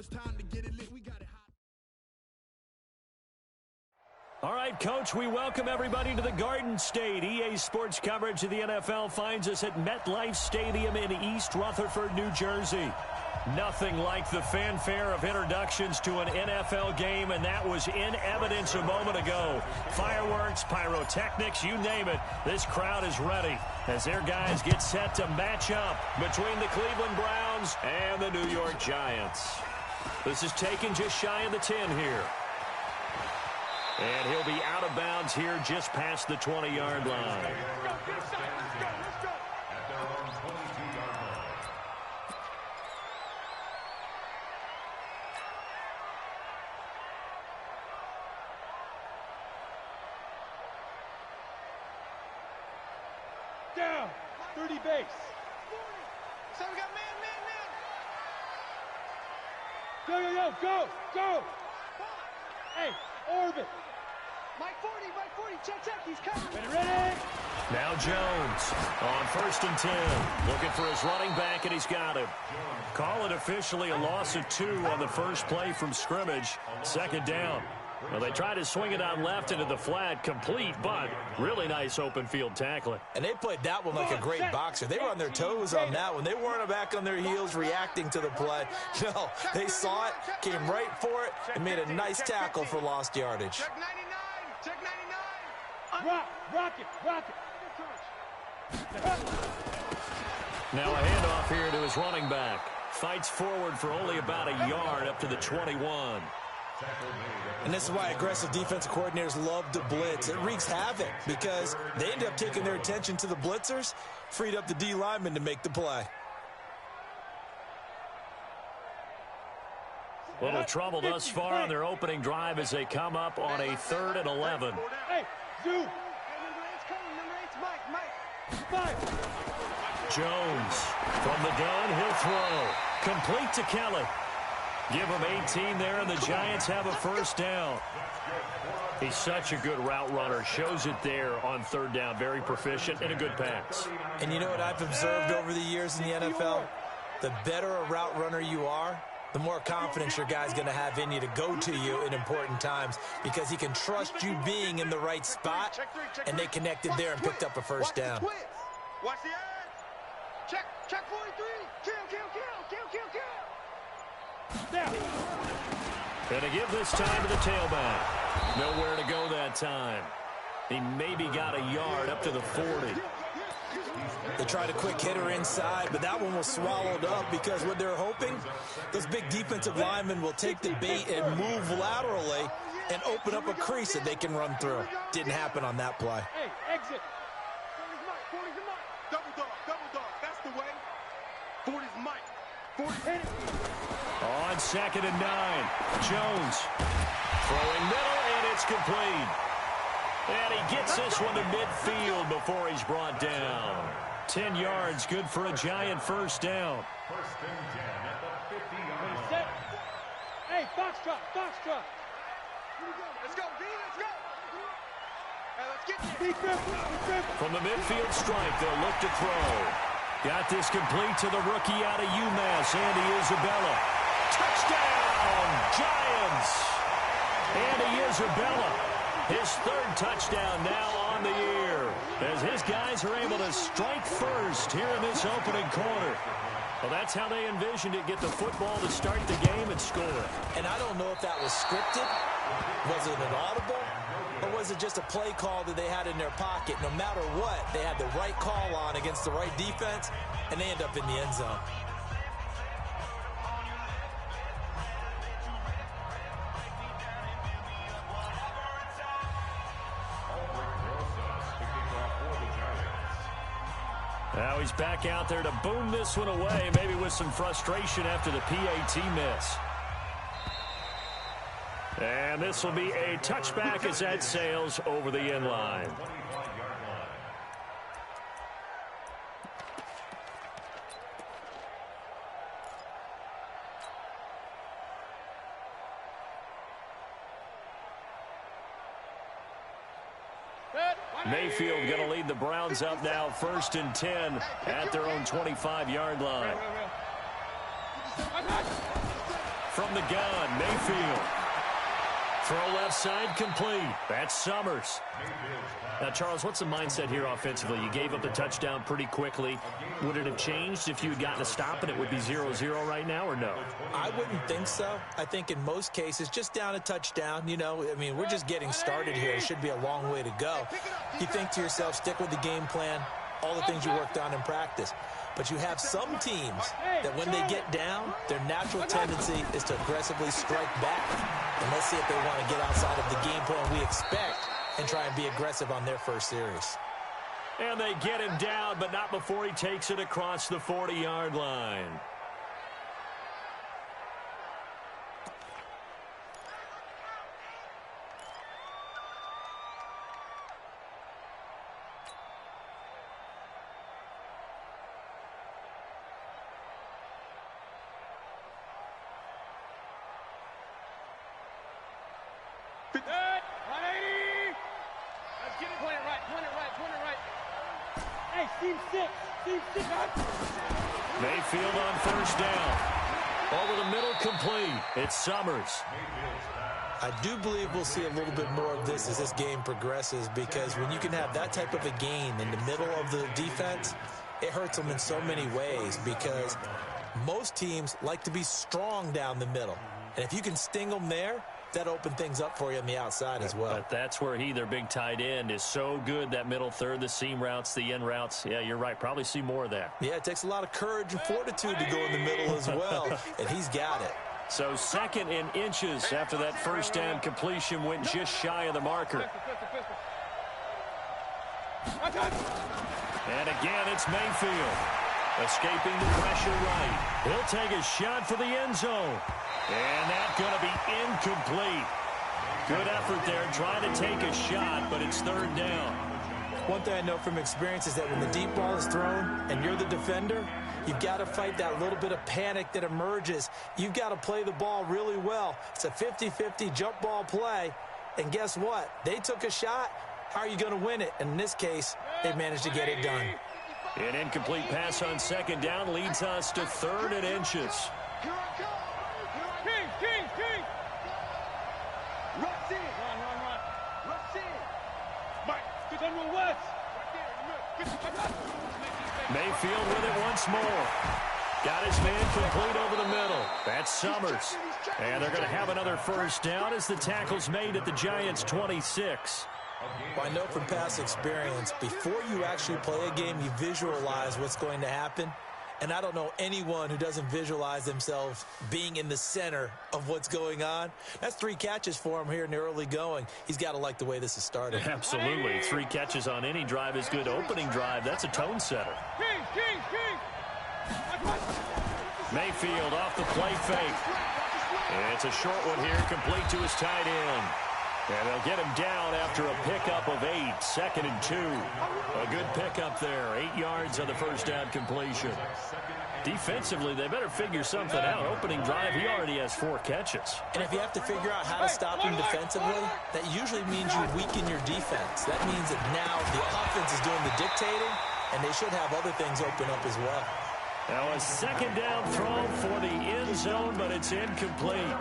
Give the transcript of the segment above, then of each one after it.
it's time to get it lit. We got it hot. All right, Coach, we welcome everybody to the Garden State. EA Sports coverage of the NFL finds us at MetLife Stadium in East Rutherford, New Jersey. Nothing like the fanfare of introductions to an NFL game, and that was in evidence a moment ago. Fireworks, pyrotechnics, you name it. This crowd is ready as their guys get set to match up between the Cleveland Browns and the New York Giants. This is taken just shy of the 10 here. And he'll be out of bounds here just past the 20-yard line. Down, 30 base. So we got man. Go. Hey, orbit. Mike 40, check, he's coming. Ready? Now Jones on 1st and 10. Looking for his running back, and he's got him. Call it officially a loss of 2 on the first play from scrimmage. 2nd down. Well, they tried to swing it on left into the flat, complete, but really nice open field tackling. And they played that one like a great boxer. They were on their toes on that one. They weren't back on their heels reacting to the play. No, they saw it, came right for it, and made a nice tackle for lost yardage. Check 99. Rock it. Now a handoff here to his running back. Fights forward for only about a yard up to the 21. And this is why aggressive defensive coordinators love to blitz. It wreaks havoc because they end up taking their attention to the blitzers, freed up the D lineman to make the play. Little trouble thus far on their opening drive as they come up on a 3rd and 11. Hey, Zoo. Number 8's coming. Number 8's Mike. Jones from the gun, he'll throw. Complete to Kelly. Give him 18 there, and the Giants have a 1st down. He's such a good route runner. Shows it there on 3rd down. Very proficient and a good pass. And you know what I've observed over the years in the NFL? The better a route runner you are, the more confidence your guy's going to have in you to go to you in important times because he can trust you being in the right spot, and they connected there and picked up a 1st down. Watch the edge. Check 43. Kill. Gonna give this time to the tailback. Nowhere to go that time. He maybe got a yard up to the 40. They tried a quick hitter inside, but that one was swallowed up because what they're hoping, those big defensive linemen will take the bait and move laterally and open up a crease that they can run through. Didn't happen on that play. Hey, exit. 40's Mike. Double dog. That's the way. 40's Mike. 40 hit it. On 2nd and 9. Jones throwing middle, and it's complete. And he gets this one to midfield before he's brought down. 10 yards, good for a Giant 1st down. 1st and 10 at the 50-yard line. Hey, box drop. Let's go, B, let's go. Hey, let's get this. From the midfield strike, they'll look to throw. Got this complete to the rookie out of UMass, Andy Isabella. Touchdown, Giants! Andy Isabella, his 3rd touchdown now on the year, as his guys are able to strike first here in this opening quarter. Well, that's how they envisioned it, get the football to start the game and score. And I don't know if that was scripted. Was it an audible? Or was it just a play call that they had in their pocket? No matter what, they had the right call on against the right defense, and they end up in the end zone. Now he's back out there to boom this one away, maybe with some frustration after the PAT miss. And this will be a touchback as that sails over the end line. Mayfield going to lead the Browns up now, 1st and 10 at their own 25-yard line. from the gun. Mayfield. Throw left side complete. That's Summers. Now, Charles, what's the mindset here offensively? You gave up the touchdown pretty quickly. Would it have changed if you had gotten a stop and it would be 0-0 right now, or no? I wouldn't think so. I think in most cases, just down a touchdown, you know, I mean, we're just getting started here. It should be a long way to go. You think to yourself, stick with the game plan, all the things you worked on in practice. But you have some teams that when they get down, their natural tendency is to aggressively strike back. And let's see if they want to get outside of the game plan we expect and try and be aggressive on their first series. And they get him down, but not before he takes it across the 40-yard line. Mayfield on first down. Over the middle, complete. It's Summers. I do believe we'll see a little bit more of this as this game progresses, because when you can have that type of a gain in the middle of the defense, it hurts them in so many ways, because most teams like to be strong down the middle. And if you can sting them there, that opened things up for you on the outside as well. But that's where their big tight end, is so good, that middle third, the seam routes, the in routes. Yeah, you're right. Probably see more of that. Yeah, it takes a lot of courage and fortitude to go in the middle as well, and he's got it. So 2nd and inches after that first down completion, went just shy of the marker. And again, it's Mayfield. Escaping the pressure right. He'll take a shot for the end zone. And that's going to be incomplete. Good effort there, trying to take a shot, but it's 3rd down. One thing I know from experience is that when the deep ball is thrown and you're the defender, you've got to fight that little bit of panic that emerges. You've got to play the ball really well. It's a 50-50 jump ball play. And guess what? They took a shot. How are you going to win it? And in this case, they managed to get it done. An incomplete pass on 2nd down leads us to 3rd and inches. Mayfield with it once more. Got his man complete over the middle. That's Summers. And they're going to have another first down as the tackle's made at the Giants' 26. Well, I know from past experience, before you actually play a game, you visualize what's going to happen. And I don't know anyone who doesn't visualize themselves being in the center of what's going on. That's 3 catches for him here in the early going. He's got to like the way this is started. Absolutely. 3 catches on any drive is good. Opening drive, that's a tone setter. Mayfield off the play fake. It's a short one here, complete to his tight end. And they'll get him down after a pickup of 8, 2nd and 2. A good pickup there, 8 yards on the first down completion. Defensively, they better figure something out. Opening drive, he already has 4 catches. And if you have to figure out how to stop him defensively, that usually means you weaken your defense. That means that now the offense is doing the dictating, and they should have other things open up as well. Now a 2nd down throw for the end zone, but it's incomplete.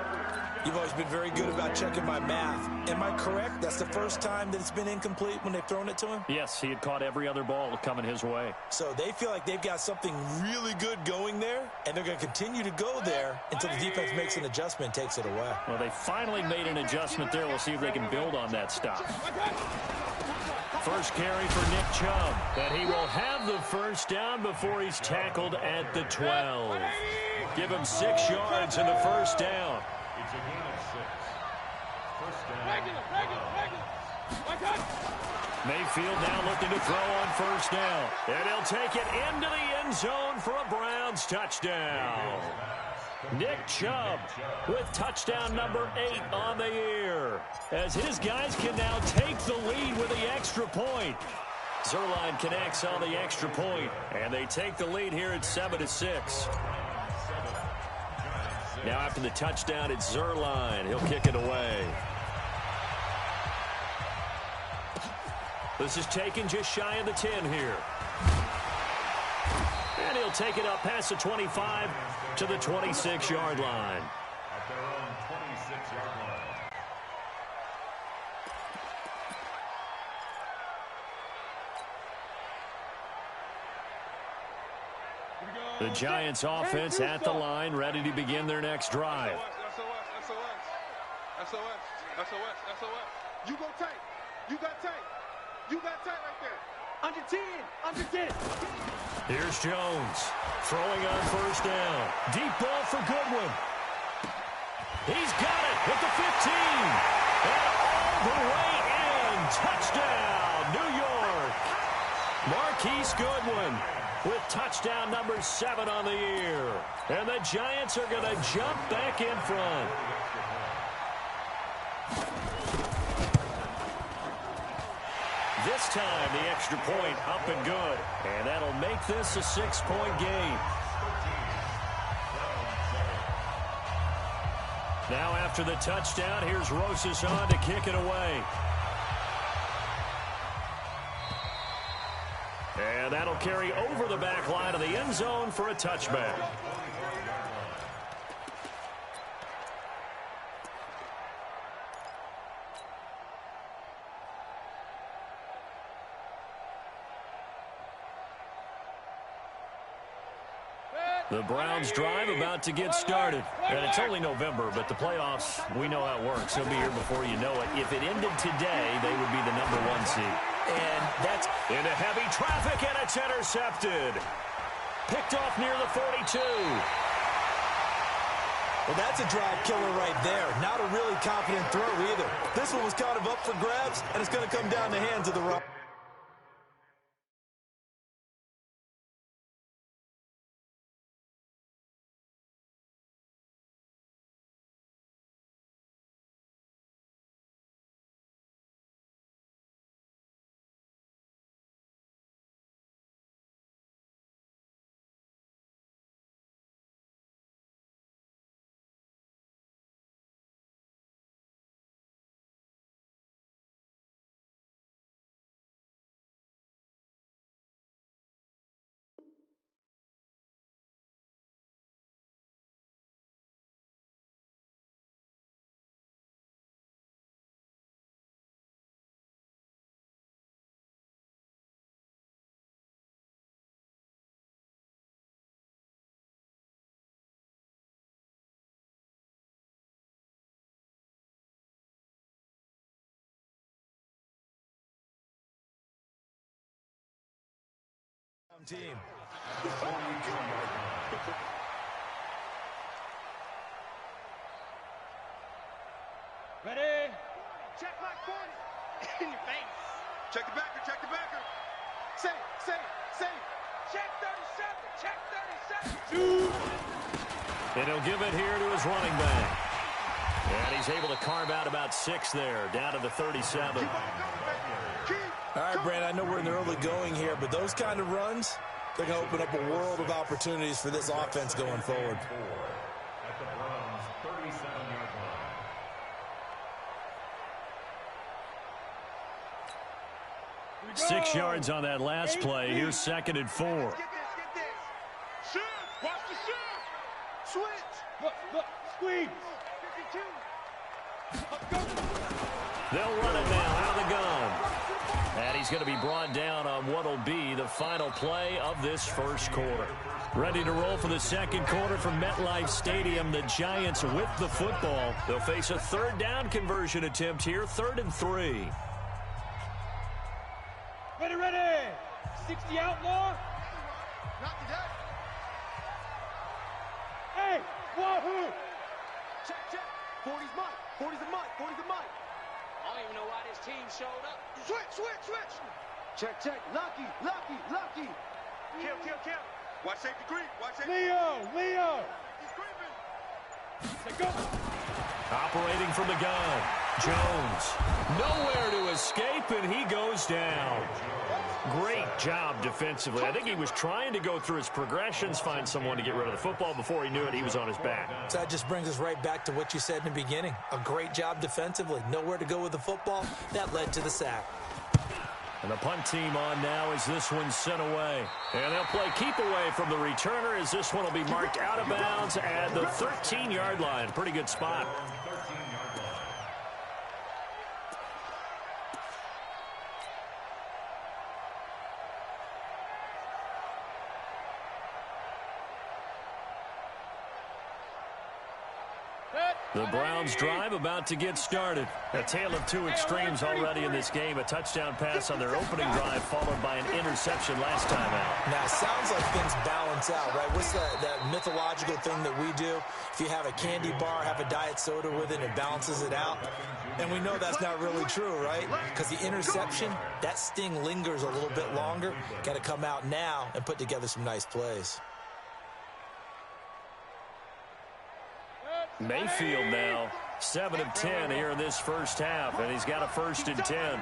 You've always been very good about checking my math. Am I correct? That's the first time that it's been incomplete when they've thrown it to him? Yes, he had caught every other ball coming his way. So they feel like they've got something really good going there, and they're going to continue to go there until the defense makes an adjustment and takes it away. Well, they finally made an adjustment there. We'll see if they can build on that stop. First carry for Nick Chubb, and he will have the first down before he's tackled at the 12. Give him 6 yards in the first down. It's a gain of 6. First down. Mayfield now looking to throw on first down. And he'll take it into the end zone for a Browns touchdown. Nick Chubb with touchdown number 8 on the year, as his guys can now take the lead with the extra point. Zerline connects on the extra point, and they take the lead here at 7-6. Now after the touchdown, it's Zerline. He'll kick it away. This is taken just shy of the 10 here. And he'll take it up past the 25 to the 26-yard line. The Giants offense at the line, ready to begin their next drive. SOS. You go tight. You got tight. You got tight right there. Under 10. Under 10. Here's Jones throwing on first down. Deep ball for Goodwin. He's got it at the 15. And all the way in. Touchdown, New York. Marquise Goodwin with touchdown number 7 on the year. And the Giants are going to jump back in front. This time, the extra point up and good. And that'll make this a 6-point game. Now after the touchdown, here's Rosas on to kick it away. And that'll carry over the back line of the end zone for a touchback. The Browns drive about to get started. And it's only November, but the playoffs, we know how it works. They'll be here before you know it. If it ended today, they would be the number 1 seed. And that's into heavy traffic, and it's intercepted. Picked off near the 42. Well, that's a drive killer right there. Not a really confident throw either. This one was kind of up for grabs, and it's going to come down the hands of the run. Team. Ready? Check my 40. In your face. Check the backer. Check the backer. Say it. Check 37. Check 37. And he'll give it here to his running back. And he's able to carve out about 6 there, down to the 37. All right, Brandon, I know we're in the early going here, but those kind of runs, they're going to open up a world of opportunities for this offense going forward. At the Browns' 37-yard line. 6 yards on that last play. Here's 2nd and 4. Get this. Shoot. Watch the shoot. Switch. Look. Squeeze. 52. They'll run it now out of the gun. And he's going to be brought down on what will be the final play of this first quarter. Ready to roll for the second quarter from MetLife Stadium. The Giants with the football. They'll face a 3rd down conversion attempt here, 3rd and 3. Ready. 60 outlaw. Not today. Hey, wahoo. Check. 40's mine. 40's a mine. 40's a mine. I don't even know why this team showed up. Switch. Check. Lucky. Kill. Watch safety creep. Leo. He's creeping. Say go. Operating from the gun. Jones. Nowhere to escape, and he goes down. Great job defensively. I think he was trying to go through his progressions, find someone to get rid of the football. Before he knew it, he was on his back. So that just brings us right back to what you said in the beginning. A great job defensively. Nowhere to go with the football. That led to the sack. And the punt team on now as this one's sent away. And they'll play keep away from the returner as this one will be marked out of bounds at the 13-yard line. Pretty good spot. The Browns drive about to get started. A tale of two extremes already in this game. A touchdown pass on their opening drive followed by an interception last time out. Now, it sounds like things balance out, right? What's that mythological thing that we do? If you have a candy bar, have a diet soda with it, it balances it out. And we know that's not really true, right? Because the interception, that sting lingers a little bit longer. Got to come out now and put together some nice plays. Mayfield now, 7 of 10 here in this first half, and he's got a 1st and 10.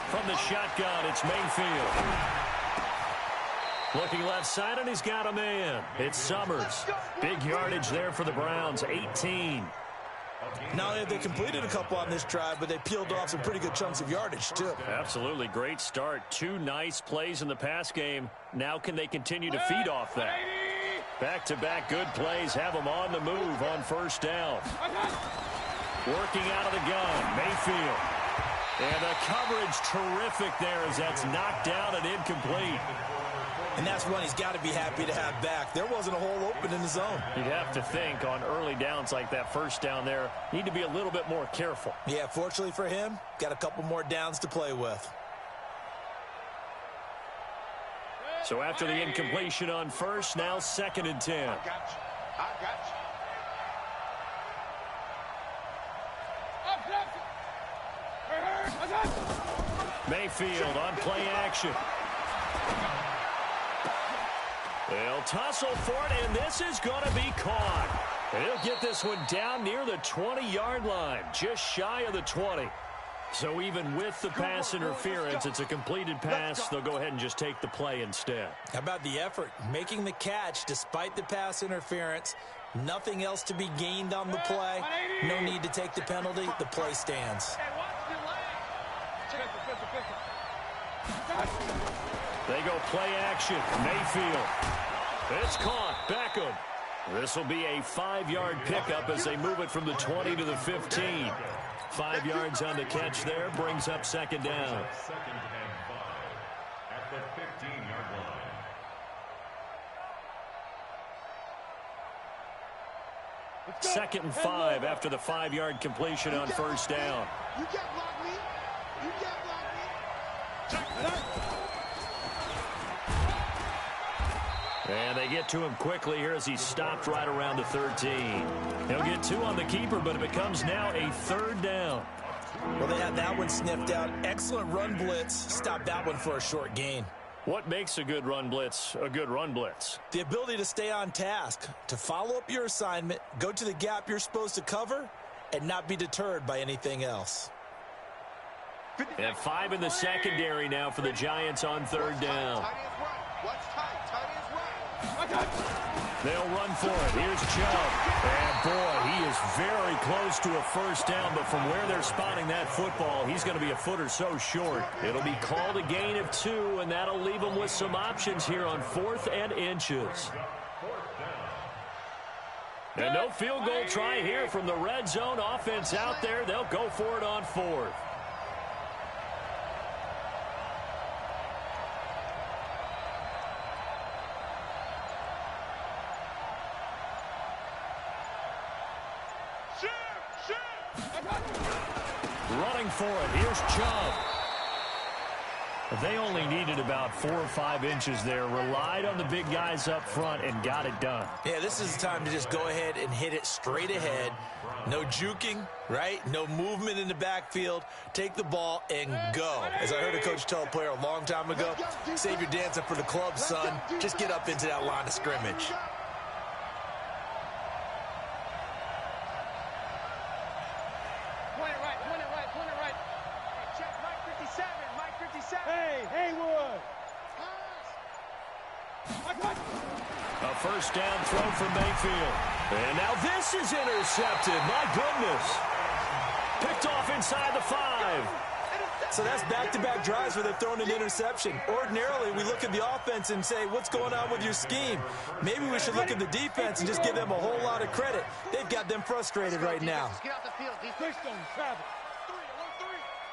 From the shotgun, it's Mayfield. Looking left side, and he's got a man. It's Summers. Big yardage there for the Browns, 18. Not only have they completed a couple on this drive, but they peeled off some pretty good chunks of yardage, too. Absolutely great start. 2 nice plays in the pass game. Now can they continue to feed off that? Back-to-back good plays have them on the move on 1st down. Working out of the gun, Mayfield. And the coverage terrific there as that's knocked down and incomplete. And that's one he's got to be happy to have back. There wasn't a hole open in the zone. You'd have to think on early downs like that 1st down there, need to be a little bit more careful. Yeah, fortunately for him, got a couple more downs to play with. So after the incompletion on 1st, now 2nd and 10. I got you. Mayfield on play action. They'll tussle for it, and this is going to be caught. And he'll get this one down near the 20-yard line, just shy of the 20. So even with the pass interference, it's a completed pass. They'll go ahead and just take the play instead. How about the effort? Making the catch despite the pass interference. Nothing else to be gained on the play. No need to take the penalty. The play stands. They go play action. Mayfield. It's caught. Beckham. This will be a 5-yard pickup as they move it from the 20 to the 15. 5 yards on the catch there, brings up 2nd down. 2nd and 5 at the 15-yard line. 2nd and 5 after the 5-yard completion on 1st down. You can't block me. You can't block me. And they get to him quickly here as he stopped right around the 13. He'll get 2 on the keeper, but it becomes now a 3rd down. Well, they had that one sniffed out. Excellent run blitz. Stopped that one for a short gain. What makes a good run blitz a good run blitz? The ability to stay on task, to follow up your assignment, go to the gap you're supposed to cover, and not be deterred by anything else. And 5 in the secondary now for the Giants on 3rd down. What's tight? Tight is right. They'll run for it. Here's Chubb. And, boy, he is very close to a 1st down, but from where they're spotting that football, he's going to be a foot or so short. It'll be called a gain of 2, and that'll leave them with some options here on 4th and inches. And no field goal try here from the red zone offense out there. They'll go for it on 4th. Running for it. Here's Chubb. They only needed about 4 or 5 inches there. Relied on the big guys up front and got it done. Yeah, this is the time to just go ahead and hit it straight ahead. No juking, right? No movement in the backfield. Take the ball and go. As I heard a coach tell a player a long time ago, save your dancing for the club, son. Just get up into that line of scrimmage. A 1st down throw for Mayfield. And now this is intercepted. My goodness. Picked off inside the 5. So that's back-to-back drives where they're throwing an interception. Ordinarily, we look at the offense and say, what's going on with your scheme? Maybe we should look at the defense and just give them a whole lot of credit. They've got them frustrated right now. Get out the field. Defense don't travel. 3, 1,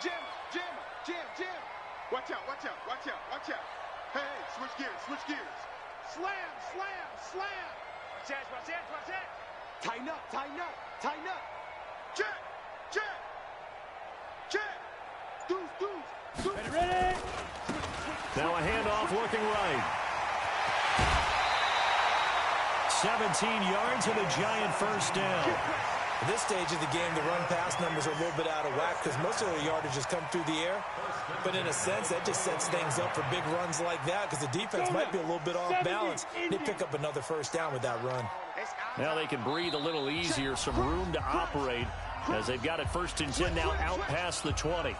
3. Jam. Watch out. Hey, switch gears. Slam. Watch that, watch that, watch that. Tighten up, tighten up, tighten up. Check, check, check. Deuce, deuce, deuce. Ready? Now a handoff looking right. 17 yards and a giant first down. At this stage of the game, the run-pass numbers are a little bit out of whack because most of the yardage has come through the air. But in a sense, that just sets things up for big runs like that because the defense might be a little bit off balance. They pick up another first down with that run. Now they can breathe a little easier, some room to operate as they've got it 1st and 10 now out past the 20.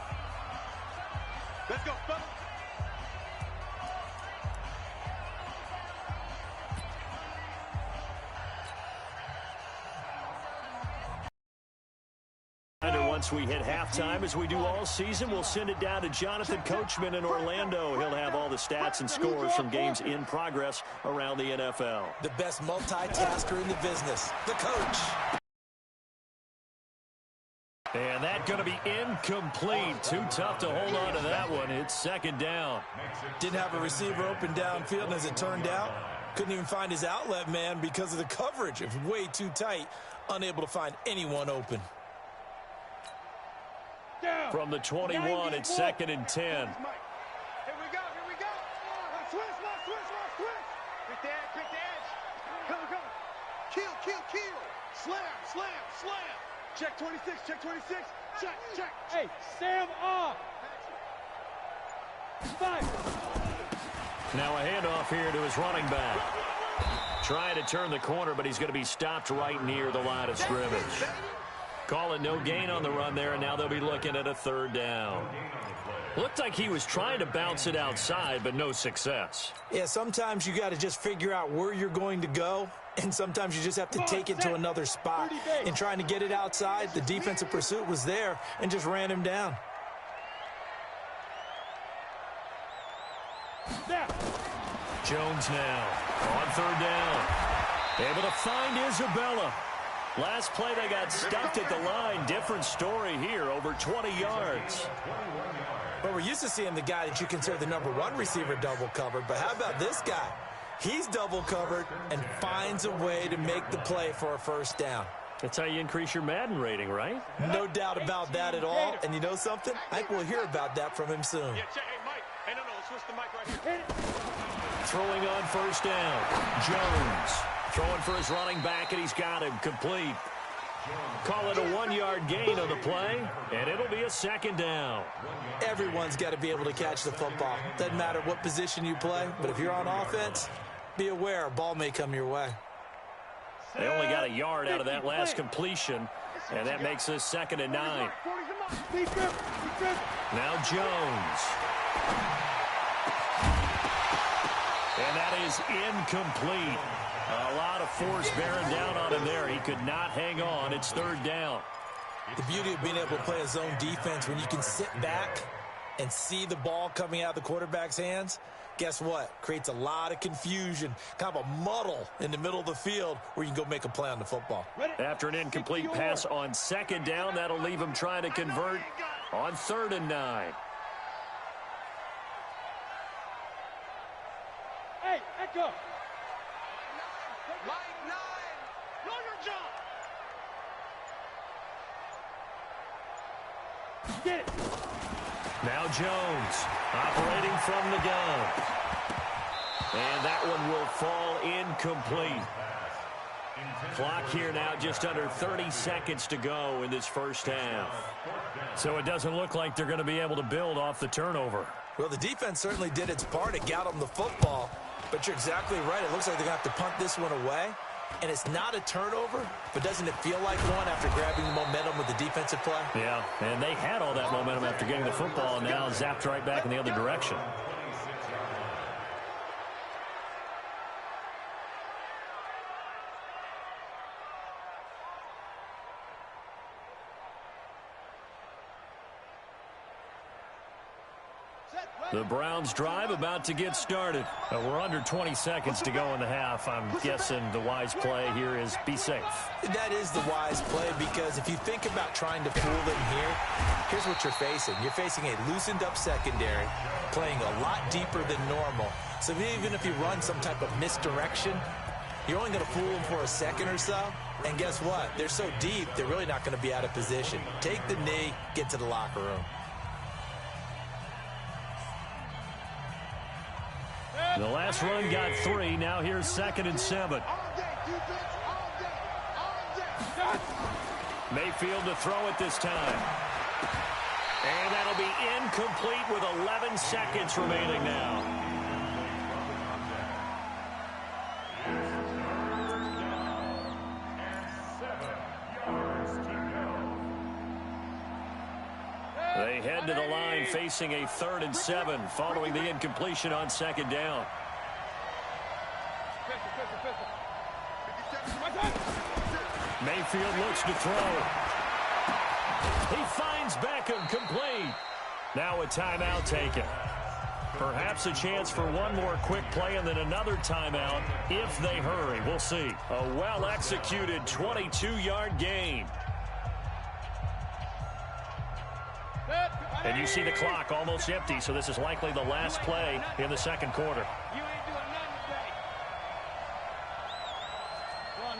Let's go, fellas. Once we hit halftime, as we do all season, we'll send it down to Jonathan Coachman in Orlando. He'll have all the stats and scores from games in progress around the NFL. The best multitasker in the business, the coach. And that's going to be incomplete. Too tough to hold on to that one. It's 2nd down. Didn't have a receiver open downfield, and as it turned out, couldn't even find his outlet man because of the coverage. It was way too tight, unable to find anyone open. From the 21, it's 2nd and 10. Here we go, here we go. Switch, switch. Quick the edge, quick the edge. Come. Kill, kill, kill. Slam, slam, slam. Check 26, check 26. Check. Hey, Sam off. 5. Now a handoff here to his running back. Trying to turn the corner, but he's going to be stopped right near the line of scrimmage. Call it no gain on the run there, and now they'll be looking at a 3rd down. Looked like he was trying to bounce it outside, but no success. Yeah, sometimes you got to just figure out where you're going to go, and sometimes you just have to take it to another spot. In trying to get it outside, the defensive pursuit was there and just ran him down. Jones now on 3rd down. Able to find Isabella. Last play, they got stuffed at the line. Different story here, over 20 yards. Well, we're used to seeing the guy that you consider the #1 receiver double covered, but how about this guy? He's double covered and finds a way to make the play for a 1st down. That's how you increase your Madden rating, right? No doubt about that at all. And you know something? I think we'll hear about that from him soon. Yeah, check. Hey, Mike. Hey, no, switch the mic right here. Throwing on 1st down. Jones throwing for his running back, and he's got him complete. Call it a 1-yard gain on the play, and it'll be a 2nd down. Everyone's got to be able to catch the football. Doesn't matter what position you play, but if you're on offense, be aware a ball may come your way. They only got a yard out of that last completion, and that makes this 2nd and 9. Now Jones. And that is incomplete. A lot of force bearing down on him there. He could not hang on. It's 3rd down. The beauty of being able to play a zone defense when you can sit back and see the ball coming out of the quarterback's hands, guess what? Creates a lot of confusion, kind of a muddle in the middle of the field where you can go make a play on the football. After an incomplete pass on 2nd down, that'll leave him trying to convert on 3rd and 9. Hey, echo. Mike 9. Know your job. Get it. Now Jones operating from the gun. And that one will fall incomplete. Clock here now just under 30 seconds to go in this 1st half. So it doesn't look like they're going to be able to build off the turnover. Well, the defense certainly did its part. It got them the football. But you're exactly right. It looks like they're going to have to punt this one away. And it's not a turnover, but doesn't it feel like one after grabbing the momentum with the defensive play? Yeah, and they had all that momentum after getting the football, and now zapped right back in the other direction. The Browns drive about to get started. We're under 20 seconds to go in the half. I'm guessing the wise play here is be safe. That is the wise play, because if you think about trying to fool them here, here's what you're facing. You're facing a loosened up secondary, playing a lot deeper than normal. So even if you run some type of misdirection, You're only going to fool them for a second or so. And guess what? They're so deep, they're really not going to be out of position. Take the knee, get to the locker room. The last run got 3. Now here's 2nd and 7. Mayfield to throw it this time. And that'll be incomplete with 11 seconds remaining now. They head to the line facing a 3rd and 7 following the incompletion on 2nd down. Mayfield looks to throw. He finds Beckham complete. Now a timeout taken. Perhaps a chance for one more quick play and then another timeout if they hurry. We'll see. A well-executed 22-yard gain. And you see the clock almost empty, so this is likely the last play in the 2nd quarter. You ain't doing nothing today. Run.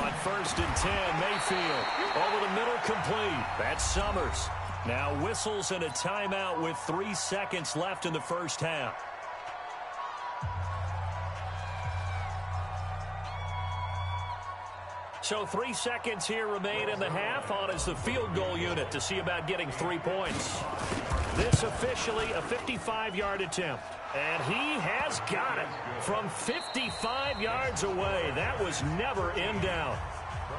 On 1st and 10, Mayfield over the middle, complete. That's Summers. Now whistles and a timeout with 3 seconds left in the first half. So 3 seconds here remain in the half. On is the field goal unit to see about getting 3 points. This officially a 55-yard attempt. And he has got it from 55 yards away. That was never in doubt.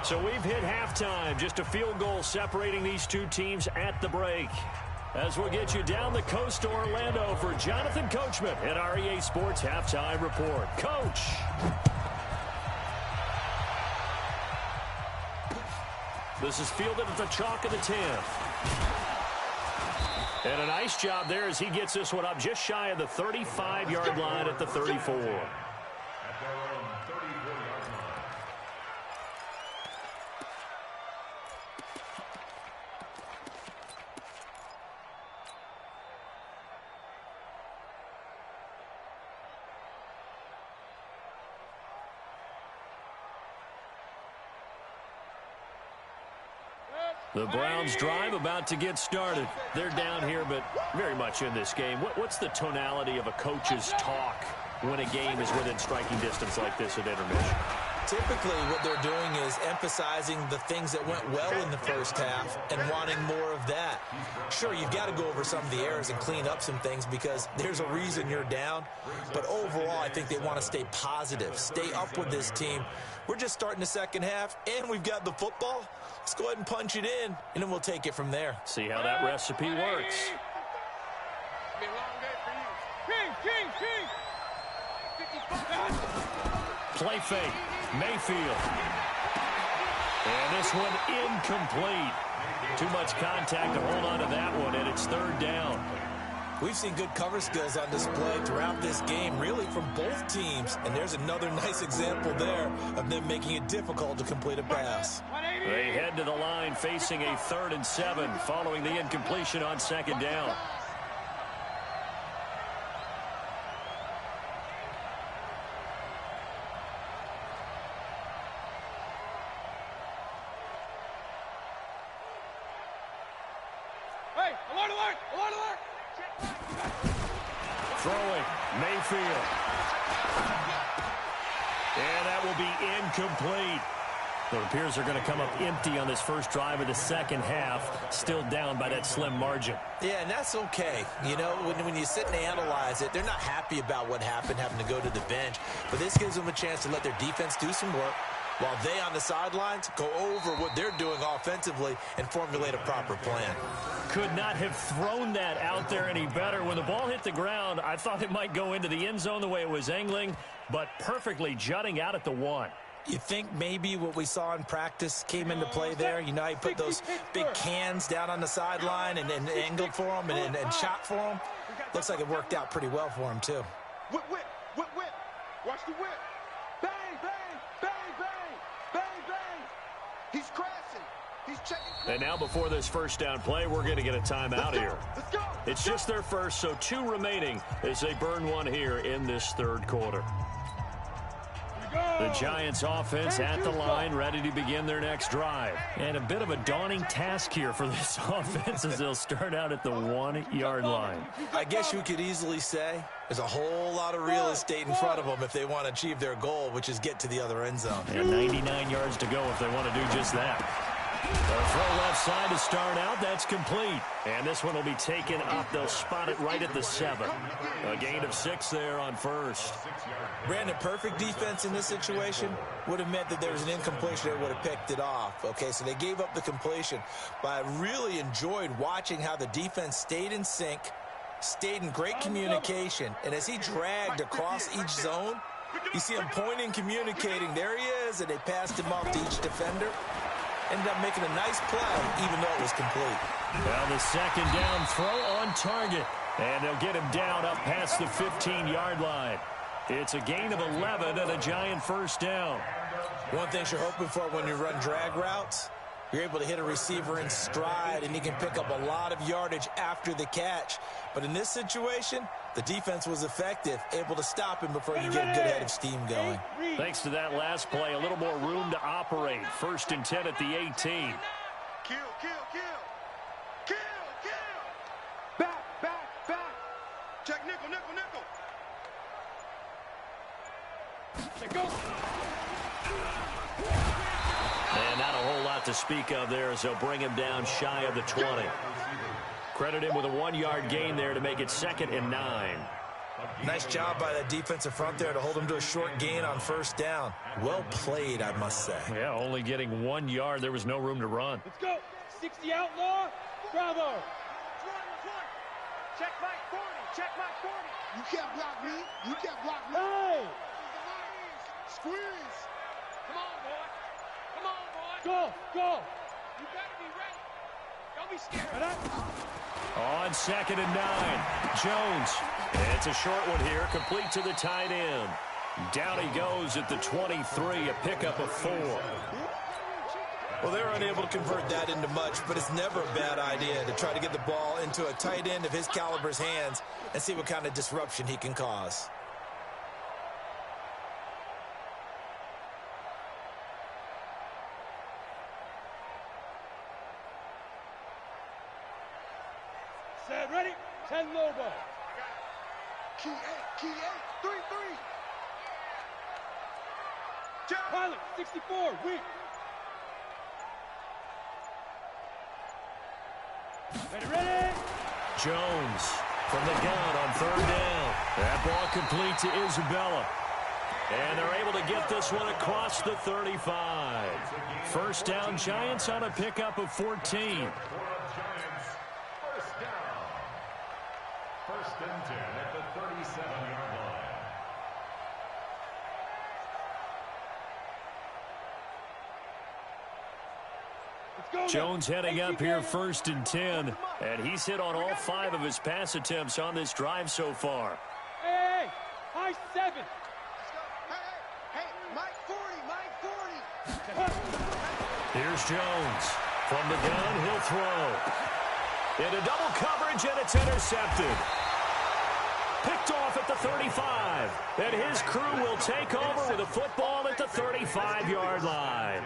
So we've hit halftime. Just a field goal separating these two teams at the break. As we'll get you down the coast to Orlando for Jonathan Coachman at our EA Sports Halftime Report. Coach. This is fielded at the chalk of the 10. And a nice job there as he gets this one up just shy of the 35-yard line at the 34. The Browns drive about to get started. They're down here, but very much in this game. What's the tonality of a coach's talk when a game is within striking distance like this at intermission? Typically, what they're doing is emphasizing the things that went well in the first half and wanting more of that. Sure, you've got to go over some of the errors and clean up some things because there's a reason you're down. But overall, I think they want to stay positive, stay up with this team. We're just starting the second half, and we've got the football. Let's go ahead and punch it in, and then we'll take it from there. See how that recipe works. Be a long day for you. King. Play fake. Mayfield. And this one incomplete. Too much contact to hold on to that one, and it's 3rd down. We've seen good cover skills on display throughout this game, really from both teams. And there's another nice example there of them making it difficult to complete a pass. They head to the line facing a 3rd and 7 following the incompletion on 2nd down. Hey, alert! Throwing, Mayfield. And that will be incomplete. It appears they're going to come up empty on this first drive of the second half, still down by that slim margin. Yeah, and that's okay. You know, when you sit and analyze it, they're not happy about what happened, having to go to the bench. But this gives them a chance to let their defense do some work while they on the sidelines go over what they're doing offensively and formulate a proper plan. Could not have thrown that out there any better. When the ball hit the ground, I thought it might go into the end zone the way it was angling, but perfectly jutting out at the 1. You think maybe what we saw in practice came into play there? You know, how you put those big cans down on the sideline and angled for them and shot for them? Looks like it worked out pretty well for him, too. Whip. Watch the whip. Bang. He's crashing. He's checking. And now before this first down play, we're going to get a timeout here. Let's go. It's just their first, so 2 remaining as they burn one here in this third quarter. The Giants offense at the line, ready to begin their next drive. And a bit of a daunting task here for this offense as they'll start out at the 1-yard line. I guess you could easily say there's a whole lot of real estate in front of them if they want to achieve their goal, which is get to the other end zone. And 99 yards to go if they want to do just that. A throw left side to start out. That's complete. And this one will be taken up. They'll spot it right at the 7. A gain of 6 there on first. Brandon, perfect defense in this situation would have meant that there was an incompletion that would have picked it off. Okay, so they gave up the completion. But I really enjoyed watching how the defense stayed in sync, stayed in great communication. And as he dragged across each zone, you see him pointing, communicating. There he is, and they passed him off to each defender. Ended up making a nice play, even though it was complete. Well, the second down throw on target. And they'll get him down up past the 15-yard line. It's a gain of 11 and a Giant first down. One thing you're hoping for when you run drag routes, you're able to hit a receiver in stride, and he can pick up a lot of yardage after the catch. But in this situation, the defense was effective, able to stop him before you get a good head of steam going. Thanks to that last play, a little more room to operate. 1st and 10 at the 18. Kill, kill, kill. Kill, kill. Back. Check nickel. Check go. And not a whole lot to speak of there as they'll bring him down shy of the 20. Credit him with a 1-yard gain there to make it 2nd and 9. Nice job by that defensive front there to hold him to a short gain on first down. Well played, I must say. Yeah, only getting 1 yard. There was no room to run. Let's go. 60 outlaw. Bravo. Check Mike 40. Check Mike 40. You can't block me. Hey. Squeeze. Come on, boy. Go. You better be ready. Don't be scared. On 2nd and 9. Jones. It's a short one here, complete to the tight end. Down he goes at the 23, a pickup of 4. Well, they're unable to convert that into much, but it's never a bad idea to try to get the ball into a tight end of his caliber's hands and see what kind of disruption he can cause. Set, ready. 10 Lobo. Key 8. 3. Pilot, 64, weak. Ready. Jones from the gun on 3rd down. That ball complete to Isabella. And they're able to get this one across the 35. First down, Giants on a pickup of 14. First down. 1st and 10 at the 37-yard line. Jones heading up here 1st and 10. And he's hit on all 5 of his pass attempts on this drive so far. Hey, high 7. Hey, Mike 40. Here's Jones. From the gun, he'll throw. Into double coverage, and it's intercepted. Picked off at the 35. And his crew will take over with a football at the 35-yard line.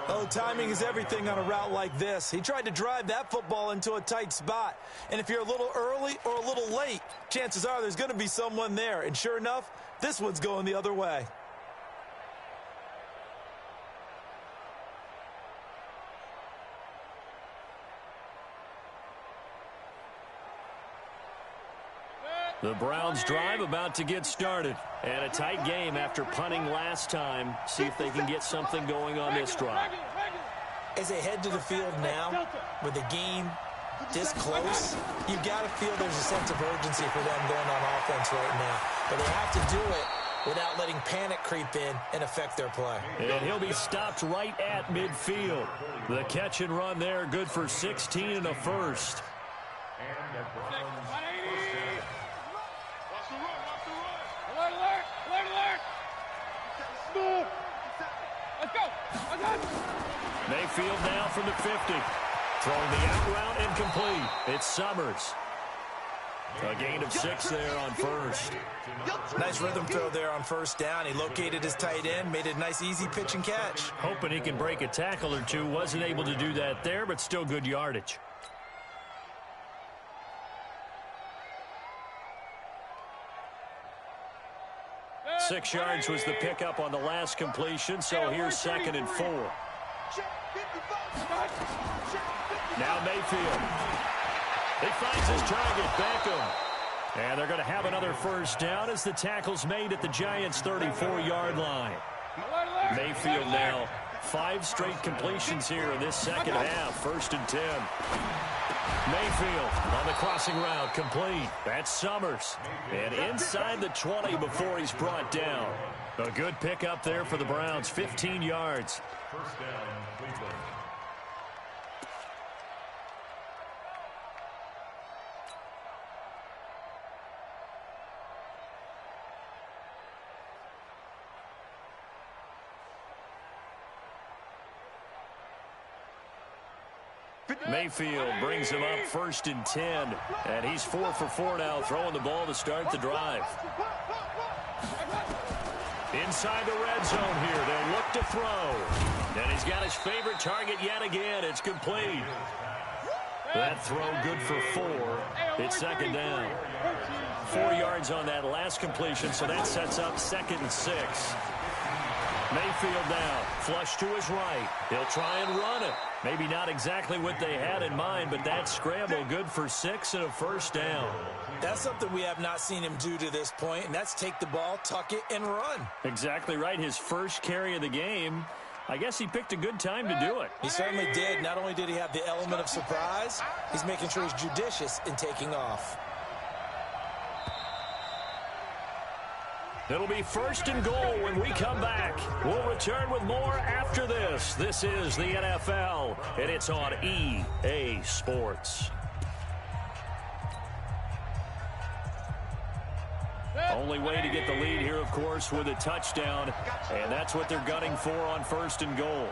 Oh, timing is everything on a route like this. He tried to drive that football into a tight spot. And if you're a little early or a little late, chances are there's going to be someone there. And sure enough, this one's going the other way. The Browns drive about to get started. And a tight game after punting last time. See if they can get something going on this drive. As they head to the field now, with the game this close, you've got to feel there's a sense of urgency for them going on offense right now. But they have to do it without letting panic creep in and affect their play. And he'll be stopped right at midfield. The catch and run there, good for 16 and a first. Alert. Smooth. Let's go. Mayfield now from the 50. Throwing the out route incomplete. It's Summers. A gain of 6 there on first. Nice rhythm throw there on first down. He located his tight end, made it a nice easy pitch and catch. Hoping he can break a tackle or two. Wasn't able to do that there, but still good yardage. Six yards was the pickup on the last completion, so here's 2nd and 4. Now Mayfield. He finds his target, Beckham. And they're going to have another first down as the tackle's made at the Giants' 34-yard line. Mayfield now 5 straight completions here in this second half. 1st and 10. Mayfield on the crossing route, complete. That's Summers. And inside the 20 before he's brought down. A good pickup there for the Browns, 15 yards. First down, Cleveland. Mayfield brings him up 1st and 10. And he's 4 for 4 now, throwing the ball to start the drive. Inside the red zone here, they'll look to throw. And he's got his favorite target yet again. It's complete. That throw good for 4. It's 2nd down. 4 yards on that last completion, so that sets up 2nd and 6. Mayfield now, flush to his right. He'll try and run it. Maybe not exactly what they had in mind, but that scramble good for 6 and a first down. That's something we have not seen him do to this point, and that's take the ball, tuck it, and run. Exactly right. His first carry of the game. I guess he picked a good time to do it. He certainly did. Not only did he have the element of surprise, he's making sure he's judicious in taking off. It'll be 1st and goal when we come back. We'll return with more after this. This is the NFL, and it's on EA Sports. Only way to get the lead here, of course, with a touchdown, and that's what they're gunning for on 1st and goal.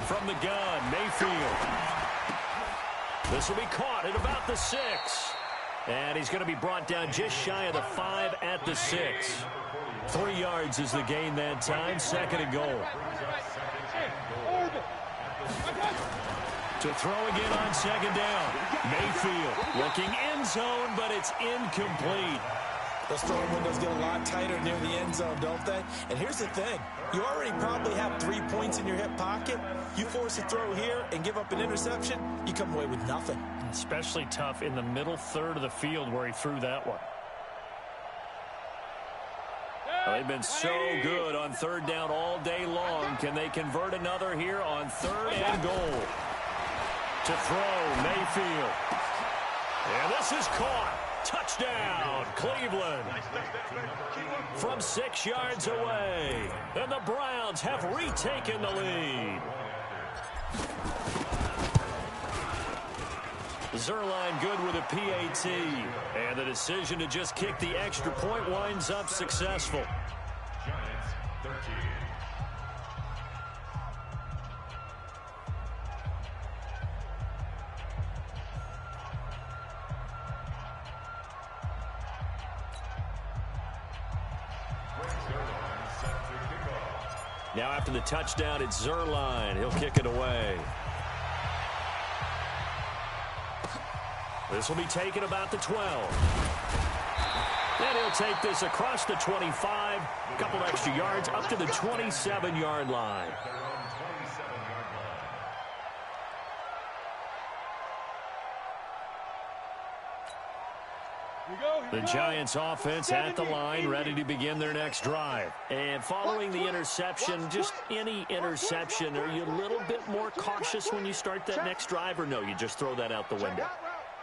From the gun, Mayfield. This will be caught at about the 6. And he's going to be brought down just shy of the 5 at the 6. 3 yards is the gain that time. 2nd and goal. To throw again on 2nd down. Mayfield looking end zone, but it's incomplete. Those throwing windows get a lot tighter near the end zone, don't they? And here's the thing. You already probably have 3 points in your hip pocket. You force a throw here and give up an interception, you come away with nothing. Especially tough in the middle third of the field where he threw that one. Well, they've been so good on 3rd down all day long. Can they convert another here on 3rd and goal? To throw, Mayfield. And this is caught. Touchdown, Cleveland. From 6 yards away. And the Browns have retaken the lead. Zerline good with a PAT. And the decision to just kick the extra point winds up successful. Giants 13. Now after the touchdown, it's Zerline. He'll kick it away. This will be taken about the 12. And he'll take this across the 25. A couple extra yards up to the 27-yard line. The Giants offense at the line, ready to begin their next drive. And following the interception, just any interception, are you a little bit more cautious when you start that next drive, or no, you just throw that out the window?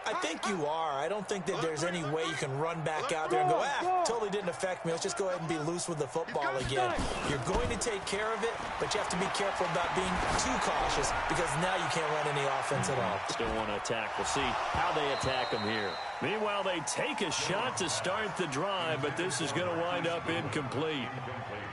I think you are. I don't think that there's any way you can run back out there and go, totally didn't affect me. Let's just go ahead and be loose with the football again. You're going to take care of it, but you have to be careful about being too cautious because now you can't run any offense at all. Still want to attack. We'll see how they attack them here. Meanwhile, they take a shot to start the drive, but this is going to wind up incomplete.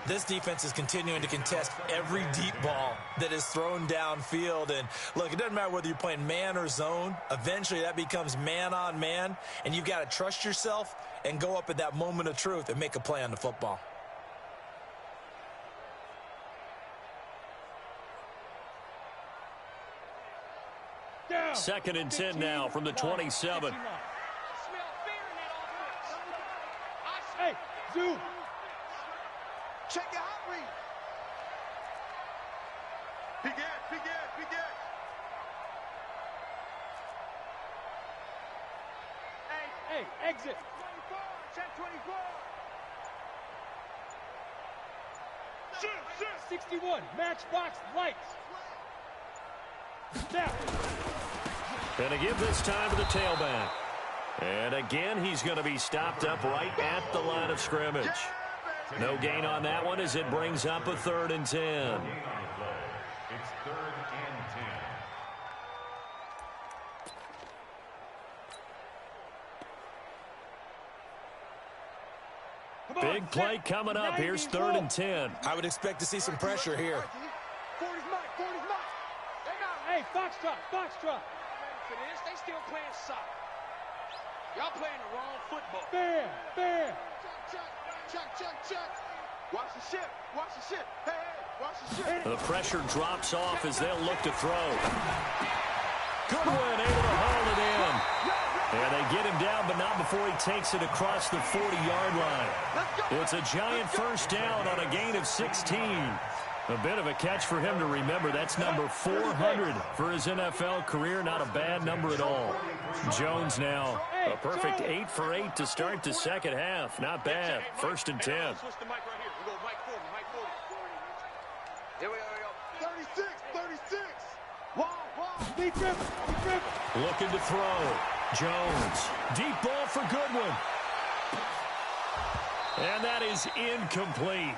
This defense is continuing to contest every deep ball that is thrown downfield. And, look, it doesn't matter whether you're playing man or zone. Eventually, that becomes man-on-man, and you've got to trust yourself and go up at that moment of truth and make a play on the football. Down. 2nd and 10 now from the 27. Hey, Zoo. Check your hot read. Big edge, big edge, big edge. Hey, exit. 24, check 24. Shoot. 61, matchbox lights. Snap. Gonna give this time to the tailback. And again, he's going to be stopped up right at the line of scrimmage. No gain on that one as it brings up a 3rd and 10. It's 3rd and 10. Big play coming up. Here's 3rd and 10. I would expect to see some pressure here. 40's mine. Hey, Foxtrot. For this, they still playing soccer. Y'all playing the wrong football. Bam. Check. Watch the ship. Hey, watch the ship. The pressure drops off as they'll look to throw. Goodwin able to hold it in. And they get him down, but not before he takes it across the 40-yard line. It's a giant first down on a gain of 16. A bit of a catch for him to remember. That's number 400 for his NFL career. Not a bad number at all. Jones now a perfect 8 for 8 to start the second half. Not bad. 1st and 10. Switch the mic right here. We go mic 40. Here we go. 36. Wow. Deep dribble. Looking to throw. Jones. Deep ball for Goodwin. And that is incomplete.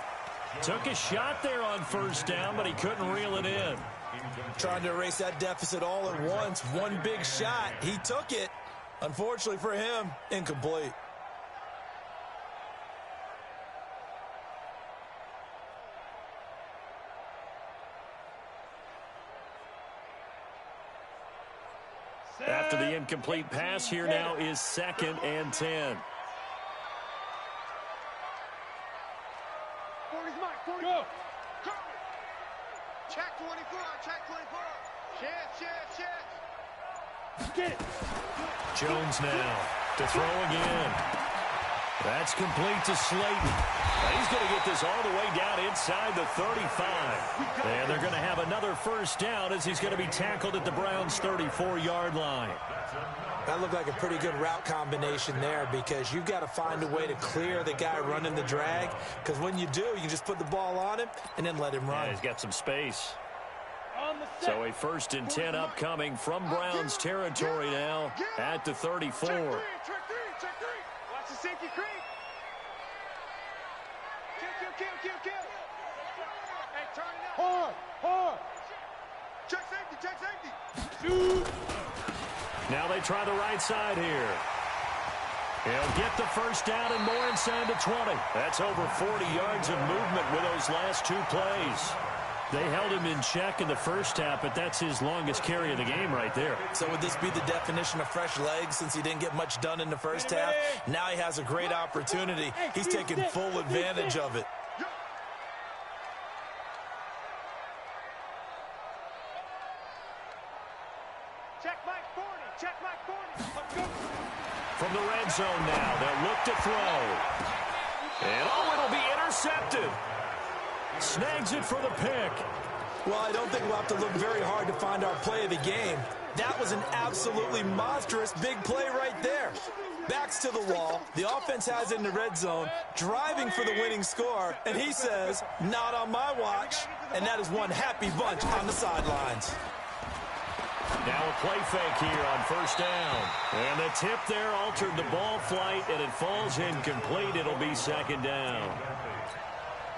Took a shot there on 1st down, but he couldn't reel it in. Trying to erase that deficit all at once. One big shot. He took it. Unfortunately for him, incomplete. After the incomplete pass, here now is 2nd and 10. 40's mine. 40. Go. Check 24. Chance. Get it. Jones now to throw again. That's complete to Slayton. He's going to get this all the way down inside the 35. And they're going to have another 1st down as he's going to be tackled at the Browns' 34-yard line. That looked like a pretty good route combination there because you've got to find a way to clear the guy running the drag, because when you do, you can just put the ball on him and then let him run. Yeah, he's got some space. On the set. So a 1st and 10 upcoming from Browns territory now at the 34. Check three. Watch the safety creep. Kill. Hey, turn it up. Hard. Check safety. Shoot. Now they try the right side here. He'll get the 1st down and more inside the 20. That's over 40 yards of movement with those last 2 plays. They held him in check in the 1st half, but that's his longest carry of the game right there. So would this be the definition of fresh legs since he didn't get much done in the 1st half? Now he has a great opportunity. He's taking full advantage of it. Check Mike 40. Let's go. From the red zone now, they'll look to throw. And it'll be intercepted. Snags it for the pick. Well, I don't think we'll have to look very hard to find our play of the game. That was an absolutely monstrous big play right there. Backs to the wall. The offense has it in the red zone, driving for the winning score. And he says, not on my watch. And that is one happy bunch on the sidelines. Now a play fake here on first down. And the tip there altered the ball flight, and it falls incomplete. It'll be second down.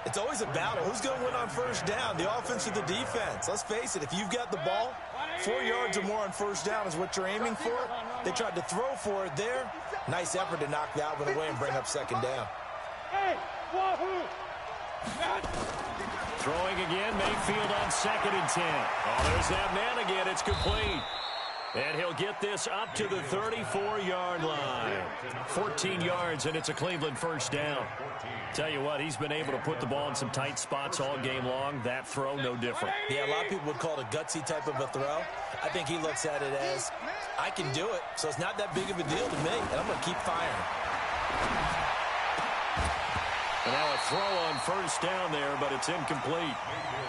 It's always a battle. Who's going to win on first down, the offense or the defense? Let's face it, if you've got the ball, 4 yards or more on first down is what you're aiming for. They tried to throw for it there. Nice effort to knock that one away and bring up second down. Hey, wahoo! Throwing again, Mayfield on 2nd and 10. Oh, there's that man again. It's complete. And he'll get this up to the 34-yard line. 14 yards, and it's a Cleveland first down. Tell you what, he's been able to put the ball in some tight spots all game long. That throw, no different. Yeah, a lot of people would call it a gutsy type of a throw. I think he looks at it as, I can do it, so it's not that big of a deal to me, and I'm going to keep firing. And now a throw on first down there, but it's incomplete.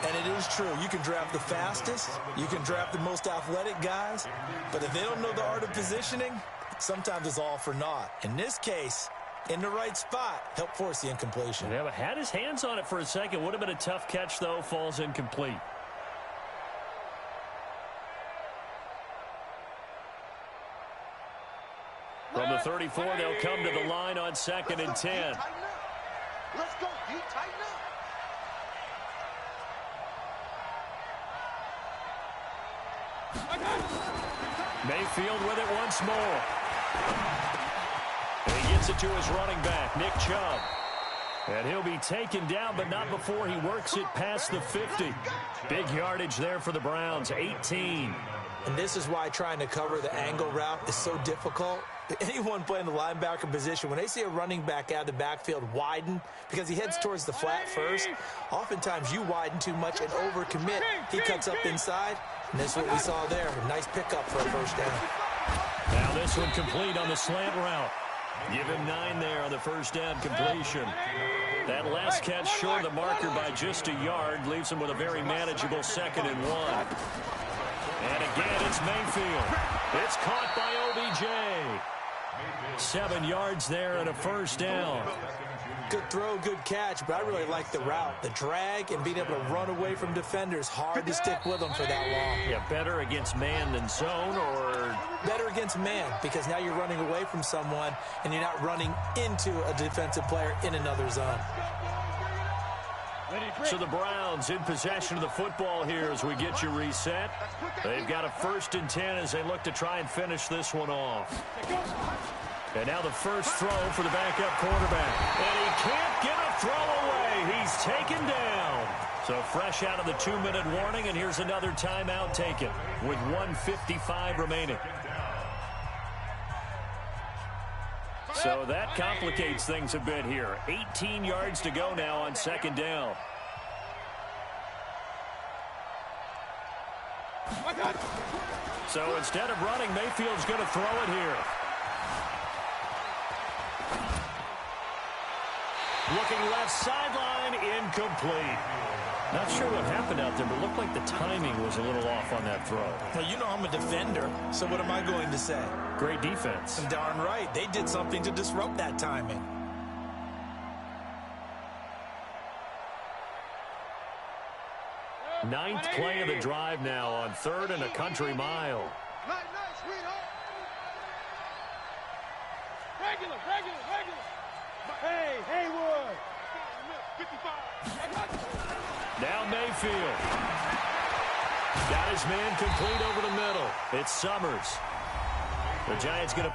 And it is true. You can draft the fastest. You can draft the most athletic guys. But if they don't know the art of positioning, sometimes it's all for naught. In this case, in the right spot, help force the incompletion. Yeah, but had his hands on it for a second. Would have been a tough catch, though. Falls incomplete. From the 34, they'll come to the line on 2nd and 10. Let's go, D. Tighten up. Mayfield with it once more. And he gets it to his running back, Nick Chubb. And he'll be taken down, but not before he works it past the 50. Big yardage there for the Browns, 18. And this is why trying to cover the angle route is so difficult. Anyone playing the linebacker position, when they see a running back out of the backfield widen, because he heads towards the flat first, oftentimes you widen too much and overcommit. He cuts up inside, and that's what we saw there. A nice pickup for a first down. Now this one complete on the slant route. Give him 9 there on the first down completion. That last catch short of the marker by just a yard leaves him with a very manageable 2nd and 1. And again, it's Mayfield. It's caught by OBJ. 7 yards there and a first down. Good throw, good catch, but I really like the route. The drag and being able to run away from defenders, hard to stick with them for that long. Yeah, better against man than zone, or? Better against man, because now you're running away from someone and you're not running into a defensive player in another zone. So the Browns in possession of the football here as we get you reset. They've got a 1st and 10 as they look to try and finish this one off. And now the first throw for the backup quarterback. And he can't get a throw away. He's taken down. So fresh out of the 2-minute warning, and here's another timeout taken with 1:55 remaining. So that complicates things a bit here. 18 yards to go now on 2nd down. So instead of running, Mayfield's going to throw it here. Looking left sideline, incomplete. Not sure what happened out there, but it looked like the timing was a little off on that throw. Well, you know I'm a defender, so what am I going to say? Great defense. Darn right. They did something to disrupt that timing. Ninth play of the drive now on 3rd and a country mile. Nice, sweetheart. Regular. Hey, Haywood. 55. Now Mayfield. Got his man complete over the middle. It's Summers. The Giants going to...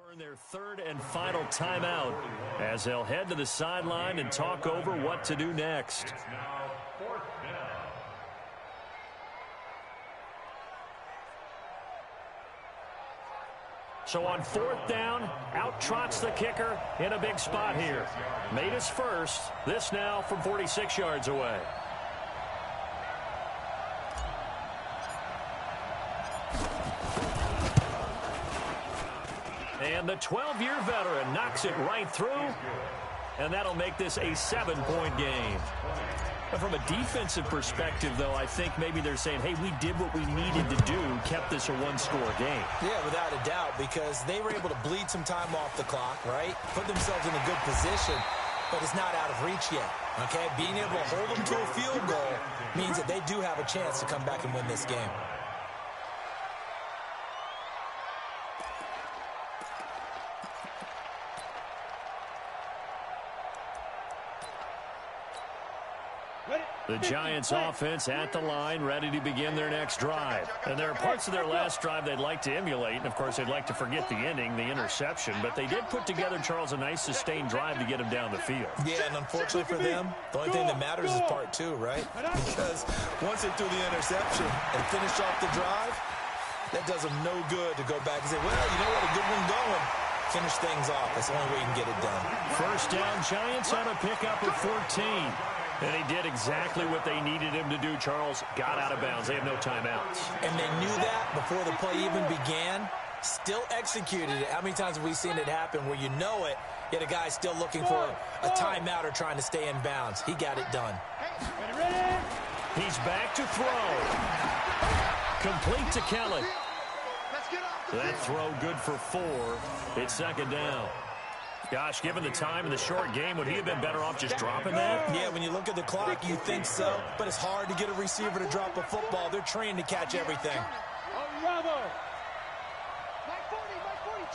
burn their 3rd and final timeout as they'll head to the sideline and talk over what to do next. It's now 4th down. So on 4th down, out trots the kicker in a big spot here. Made his first. This now from 46 yards away. And the 12-year veteran knocks it right through. And that'll make this a 7-point game. But from a defensive perspective, though, I think maybe they're saying, hey, we did what we needed to do, kept this a one-score game. Yeah, without a doubt, because they were able to bleed some time off the clock, right? Put themselves in a good position, but it's not out of reach yet, okay? Being able to hold them to a field goal means that they do have a chance to come back and win this game. The Giants offense at the line, ready to begin their next drive. And there are parts of their last drive they'd like to emulate. And, of course, they'd like to forget the ending, the interception. But they did put together, Charles, a nice sustained drive to get him down the field. Yeah, and unfortunately for them, the only thing that matters is part 2, right? Because once they threw the interception and finished off the drive, that does them no good to go back and say, well, you know what, a good one going. Finish things off. That's the only way you can get it done. First down, Giants on a pickup at 14. And he did exactly what they needed him to do, Charles. Got out of bounds. They have no timeouts. And they knew that before the play even began. Still executed it. How many times have we seen it happen where you know it, yet a guy's still looking for a timeout or trying to stay in bounds? He got it done. He's back to throw. Complete to Kelly. That throw good for 4. It's 2nd down. Gosh, given the time in the short game, would he have been better off just dropping that? Yeah, when you look at the clock, you think so. But it's hard to get a receiver to drop a football. They're trained to catch everything. Bravo. Mike 40,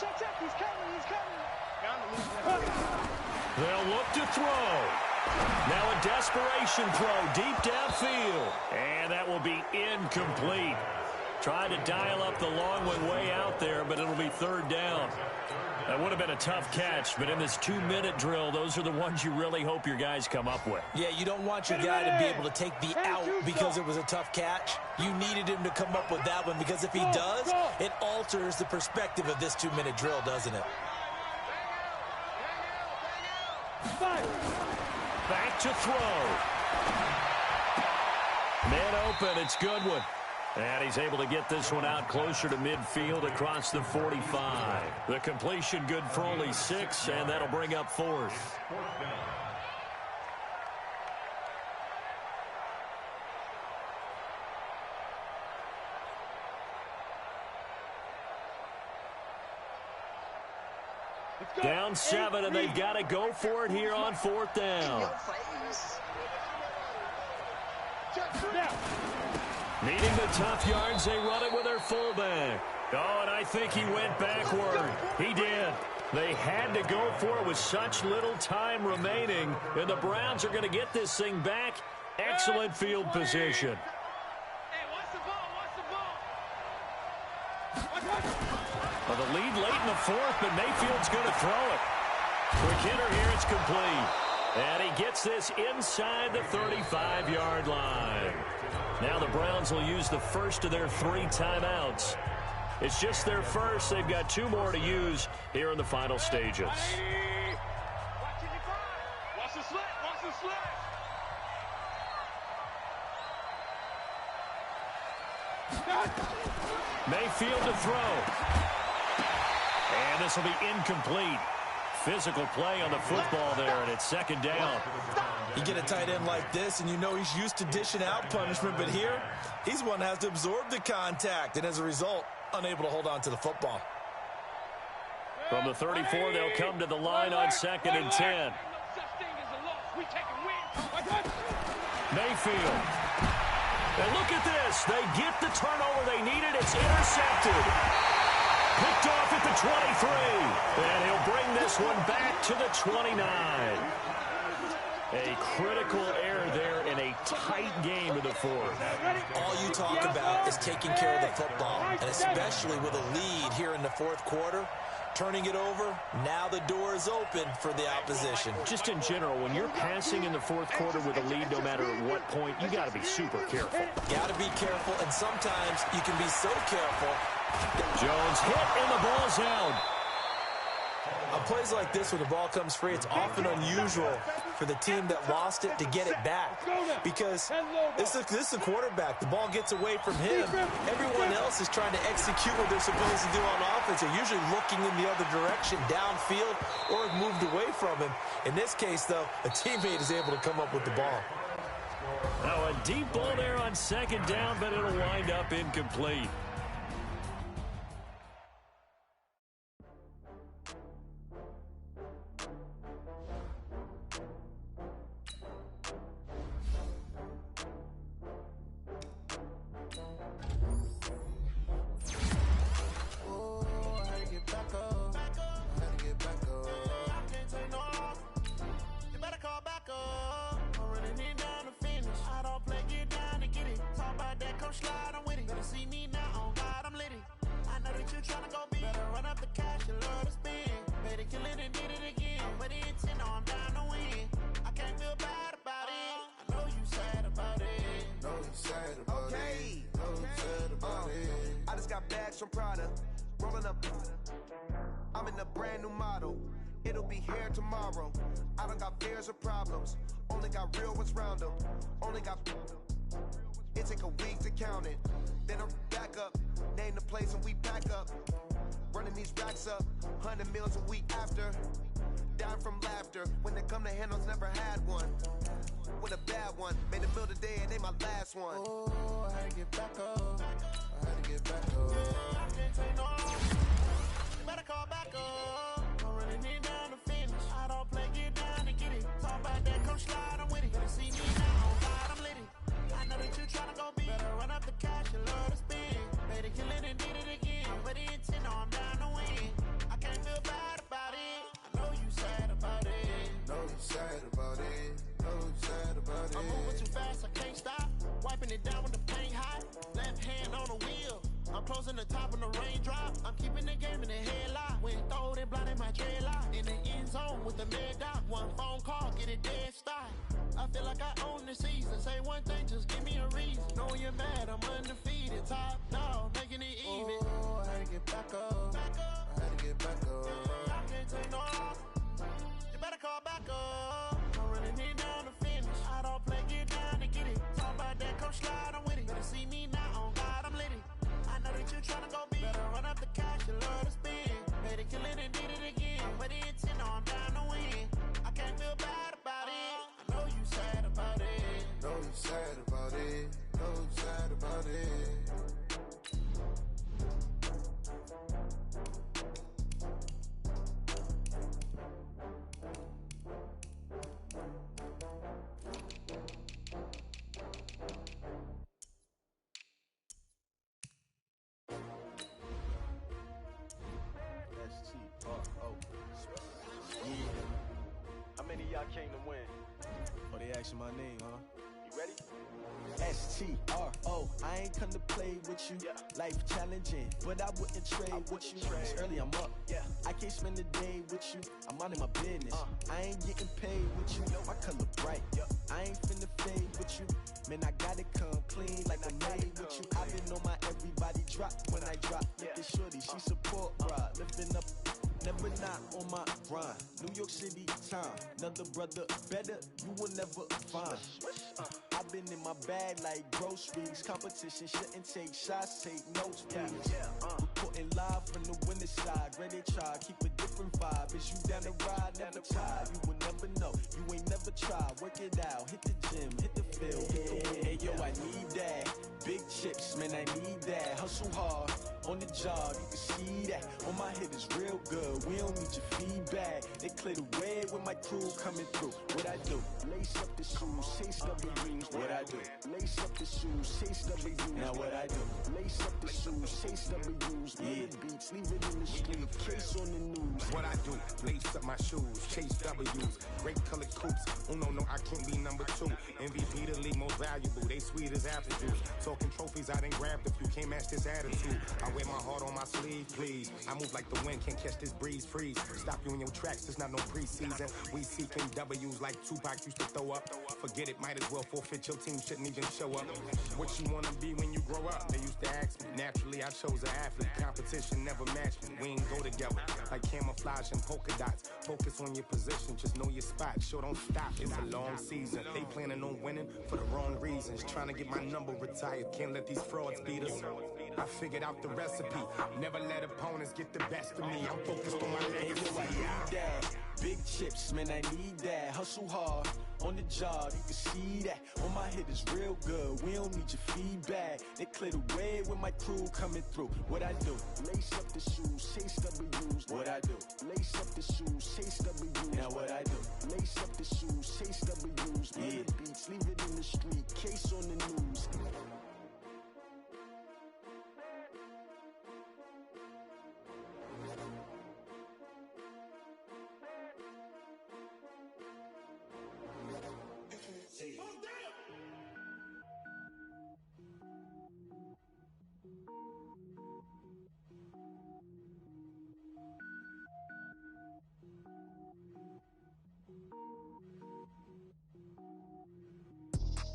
check, he's coming. They'll look to throw. Now a desperation throw deep downfield. And that will be incomplete. Tried to dial up the long one way out there, but it'll be 3rd down. That would have been a tough catch, but in this 2-minute drill, those are the ones you really hope your guys come up with. Yeah, you don't want your guy to be able to take the out because it was a tough catch. You needed him to come up with that one because if he does, it alters the perspective of this 2-minute drill, doesn't it? Back to throw. Man open, it's Goodwin. And he's able to get this one out closer to midfield across the 45. The completion good for only 6, and that'll bring up 4th. Down 7, and they've got to go for it here on 4th down. Needing the tough yards, they run it with their fullback. Oh, and I think he went backward. He did. They had to go for it with such little time remaining, and the Browns are going to get this thing back. Excellent field position. Hey, watch the ball. Well, the lead late in the 4th, but Mayfield's going to throw it. Quick hitter here, it's complete. And he gets this inside the 35-yard line. Now the Browns will use the first of their 3 timeouts. It's just their first. They've got 2 more to use here in the final stages. Watch the slip. Mayfield to throw. And this will be incomplete. Physical play on the football there, and it's 2nd down. You get a tight end like this, and you know he's used to dishing out punishment, but here, he's one that has to absorb the contact, and as a result, unable to hold on to the football. From the 34, they'll come to the line on 2nd and 10. Mayfield. And look at this. They get the turnover they needed. It's intercepted. Picked off at the 23. And he'll bring this one back to the 29. A critical error there in a tight game in the 4th. All you talk about is taking care of the football, and especially with a lead here in the 4th quarter. turning it over. Now the door is open for the opposition. Just in general, when you're passing in the fourth quarter with a lead, no matter at what point, you got to be super careful. Got to be careful, and sometimes you can be so careful. Jones hit, and the ball's out. On plays like this where the ball comes free, it's often unusual for the team that lost it to get it back, because this is the quarterback. The ball gets away from him. Everyone else is trying to execute what they're supposed to do on offense. They're usually looking in the other direction, downfield, or have moved away from him. In this case, though, a teammate is able to come up with the ball. Now a deep ball there on second down, but it'll wind up incomplete. From Prada, rolling up. I'm in a brand new model. It'll be here tomorrow. I don't got fears or problems. Only got real ones round them. Only got. It take a week to count it. Then I'm back up. Name the place and we pack up. Running these racks up. 100 meals a week after. Dying from laughter. When they come to handles, never had one. With a bad one. Made a meal today and they my last one. Oh, I had to get back up. I had to get back up. I can't take no. You better call back up. I'm running it down to finish. I don't play, get down to get it. Talk about that, come slide, I'm with it. Better see me now, oh God, I'm litty. I know that you tryna go big. Better run up the cash, you love to spin. Better kill it and did it again. But the intent, no, I'm down to win. I can't feel bad about it. I know you sad about it. Know you sad about it. Know you sad about it. I'm moving too fast, I can't stop. Wiping it down with the paint hot. Left hand on the wheel. I'm closing the top of the raindrop. I'm keeping the game in the headlock. When throwed and blinded my dreadlock. In the end zone with the mid dot. One phone call, get it dead stop. I feel like I own the season. Say one thing, just give me a reason. Knowing you're mad, I'm undefeated. Top dog, making it even. Oh, I had to get back up. I had to get back up. I can't take no. You better call back up. I'm running it down to finish. I don't play, get down to get it. Talk about that, come slide, I'm with it. Better see me now, on God, I'm litty. I know that you tryna go big. Better run up the cash, you love to spin. Better kill it and did it again. But the intent, no, I'm down to win. I can't feel bad about it. I know you sad about it. Know you sad about it. Know you sad about it. Y'all came to win. Oh, they asking my name, huh? You ready? S-T-R-O. I ain't come to play with you. Yeah. Life challenging, but I wouldn't trade with you. It's early, I'm up. Yeah. I can't spend the day with you. I'm minding my business. I ain't getting paid with you. My color bright. I ain't finna fade with you. Man, I gotta come clean like I'm made with you. I've been on my everybody drop when I drop. Look at shorty, she support ride. Lifting up. Never not on my grind. New York City time. Another brother better, you will never find. I've been in my bag like groceries. Competition shouldn't take shots, take notes, please. Reporting live from the winning side. Ready to try, keep a different vibe. Is you down the ride, never try. You will never know, you ain't never tried. Work it out, hit the gym, hit the field, hit the win. Hey yo, I need that. Big chips, man, I need that. Hustle hard. On the job, you can see that. On my hit is real good. We don't need your feedback. They clear the way with my crew coming through. What I do? Lace up the shoes, taste up the rings. What I do? Lace up the shoes, chase W's. Now what I do? Lace up the shoes, chase W's. Murder beats, leave it in the street, case on the news. What I do? Lace up my shoes, chase W's. Great colored coops. Oh no, I can't be number 2. MVP the league most valuable. They sweet as apple juice. Talking trophies, I done grabbed a few. Can't match this attitude. I wear my heart on my sleeve, please. I move like the wind, can't catch this breeze. Freeze. Stop you in your tracks. It's not no preseason. We seeking W's like Tupac used to throw up. Forget it, might as well forfeit. Your team shouldn't even show up. What you wanna be when you grow up? They used to ask me. Naturally, I chose an athlete. Competition never matched me. We ain't go together like camouflage and polka dots. Focus on your position, just know your spot. Sure, don't stop. It's a long season. They planning on winning for the wrong reasons. Trying to get my number retired. Can't let these frauds beat us. I figured out the recipe. Never let opponents get the best of me. I'm focused on my legacy. Big chips, man, I need that. Hustle hard on the job, you can see that. On my head is real good. We don't need your feedback. They clear the way with my crew coming through. What I do? Lace up the shoes, chase W's. What I do? Lace up the shoes, chase W's. Now what I do? Lace up the shoes, chase W's. Murder beats, leave it in the street, case on the news.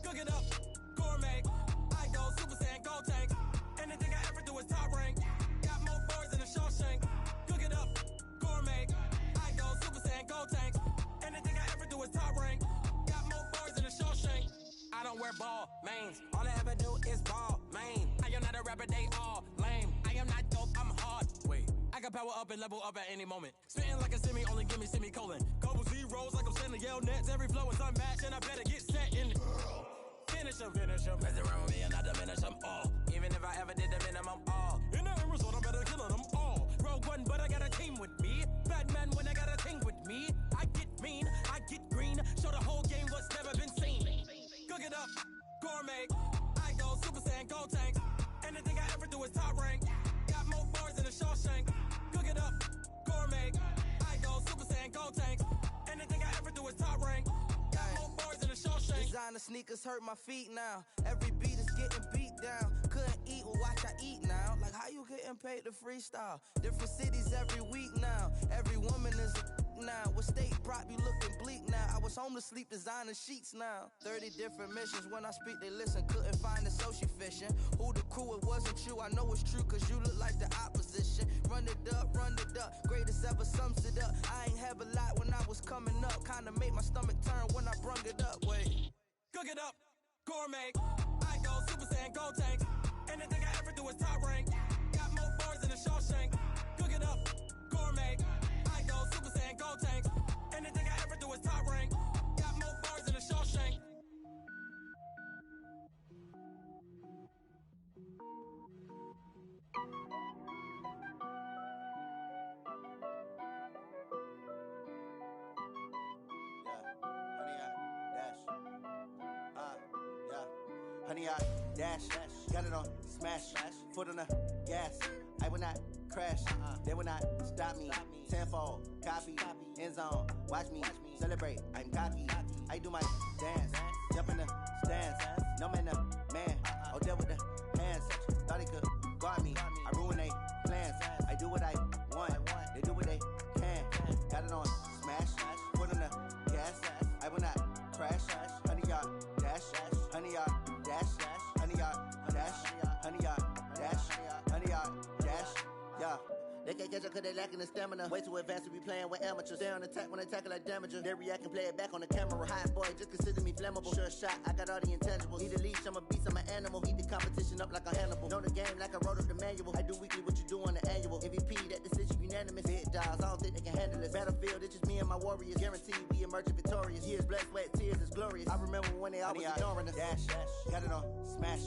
Cook it up, gourmet. I go Super Saiyan, go tank. Anything I ever do is top rank. Got more birds than a Shawshank. Cook it up, gourmet. I go Super Saiyan, go tank. Anything I ever do is top rank. Got more birds than a Shawshank. I don't wear ball mains. All I ever do is ball main. I am not a rapper, they all lame. I am not dope, I'm hard. Wait, I can power up and level up at any moment. Spitting like a semi, only give me semicolon. Couple zeros like I'm sending yell nets. Every flow is unmatched and I better get set in. Finish them. Mess around with me and I diminish them all. Even if I ever did the minimum all. In the end result, I'm better killing them all. Rogue One, but I got a team with me. Batman when I got a thing with me. I get mean, I get green. Show the whole game what's never been seen. Cook it up, gourmet. I go Super Saiyan, go tank. Anything I ever do is top rank. Got more bars than a Shawshank. Cook it up, gourmet. I go Super Saiyan, go tank. Anything I ever do is top rank. Got more bars than a Shawshank. Designer sneakers hurt my feet now. Every beat is getting beat down. Couldn't eat, well watch I eat now. Like how you getting paid to freestyle? Different cities every week now. Every woman is a now. What state prop you looking bleak now? I was home to sleep designer sheets now. 30 different missions. When I speak they listen. Couldn't find it so she fishing. Who the crew, it wasn't you. I know it's true cause you look like the opposition. Run it up. Greatest ever sums it up. I ain't have a lot when I was coming up. Kinda made my stomach turn when I brung it up. Wait. Cook it up, gourmet. I go Super Saiyan, go tank. Anything I ever do is top rank. Got more bars than a Shawshank. Cook it up, gourmet. I go Super Saiyan, go tank. Anything I ever do is top rank. Got more bars than a Shawshank. Honey, I dash, got it on smash, foot on the gas. I will not crash, they will not stop me. Tenfold, copy, end zone, watch me celebrate. I'm cocky, I do my dance, jump in the stands. No man, the man, oh deal with the hands. Thought he could guard me, I ruin they plans. I do what I want, they do what they can. Got it on smash, foot on the gas. I will not crash, honey, y'all dash, honey, y'all dash, honey, y'all dash, honey, y'all dash, honey, y'all dash, yeah. They can't catch up cause they lacking the stamina. Way too advanced to be playing with amateurs. Stay on attack when they tackle like damager. They react and play it back on the camera. Hot boy, just consider me flammable. Sure shot, I got all the intangibles. Need a leash, I'm a beast, I'm an animal. Heat the competition up like a Hannibal. Know the game like I wrote up the manual. I do weekly what you do on the annual. MVP, that decision unanimous. Big dogs, I don't think they can handle it. Battlefield, it's just me and my warriors. Guaranteed we emerging victorious. Years, blood, sweat, tears, it's glorious. I remember when they always ignoring us. Dash, got it on smash,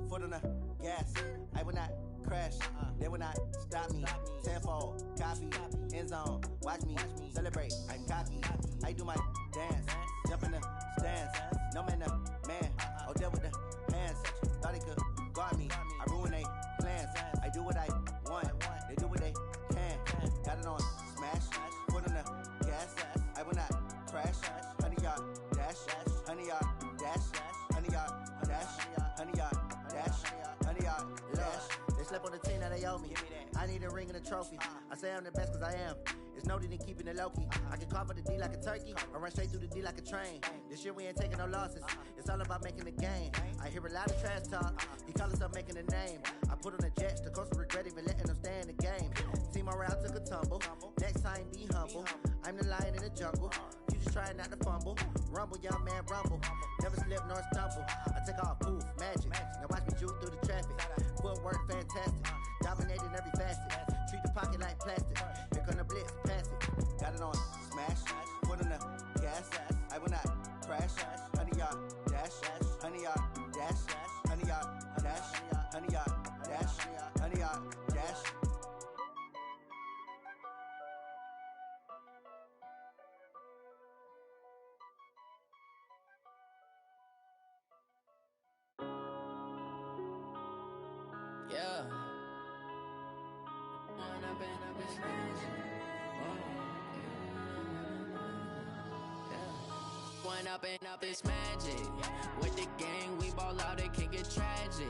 foot on the gas. I will not crash, they will not stop me. Tenfold, copy, end zone, watch me celebrate. I'm cocky, I do my dance, jump in the stands. No man, the man, Oh, there with the hands. Thought he could guard me. I ruin they plans. I do what I want. They do what they can. Got it on smash. Foot on the gas. I will not crash. 100-yard dash. 100-yard dash. 100-yard dash. 100-yard dash. 100-yard dash. They slept on the team that they owe me. I need a ring and a trophy. I say I'm the best cause I am. It's noted in keeping it low-key. I can call for the D like a turkey, or run straight through the D like a train. This year we ain't taking no losses. It's all about making the game. I hear a lot of trash talk. He call himself making a name. I put on the Jets. The coach regret even letting them stay in the game. Team morale took a tumble. Next time be humble. I'm the lion in the jungle. You just trying not to fumble. Rumble, young man, rumble. Never slip nor stumble. I take off, poof, magic. Now watch me juke through the traffic. Footwork fantastic. Dominating every facet. Treat the pocket like plastic. Here come the blitz, pass it. Got it on smash. Foot on the gas. I will not crash. 100-yard dash. 100-yard dash. 100-yard dash. 100-yard dash. 100-yard dash. Yeah. One up and up is magic. With the gang, we ball out, it can get tragic.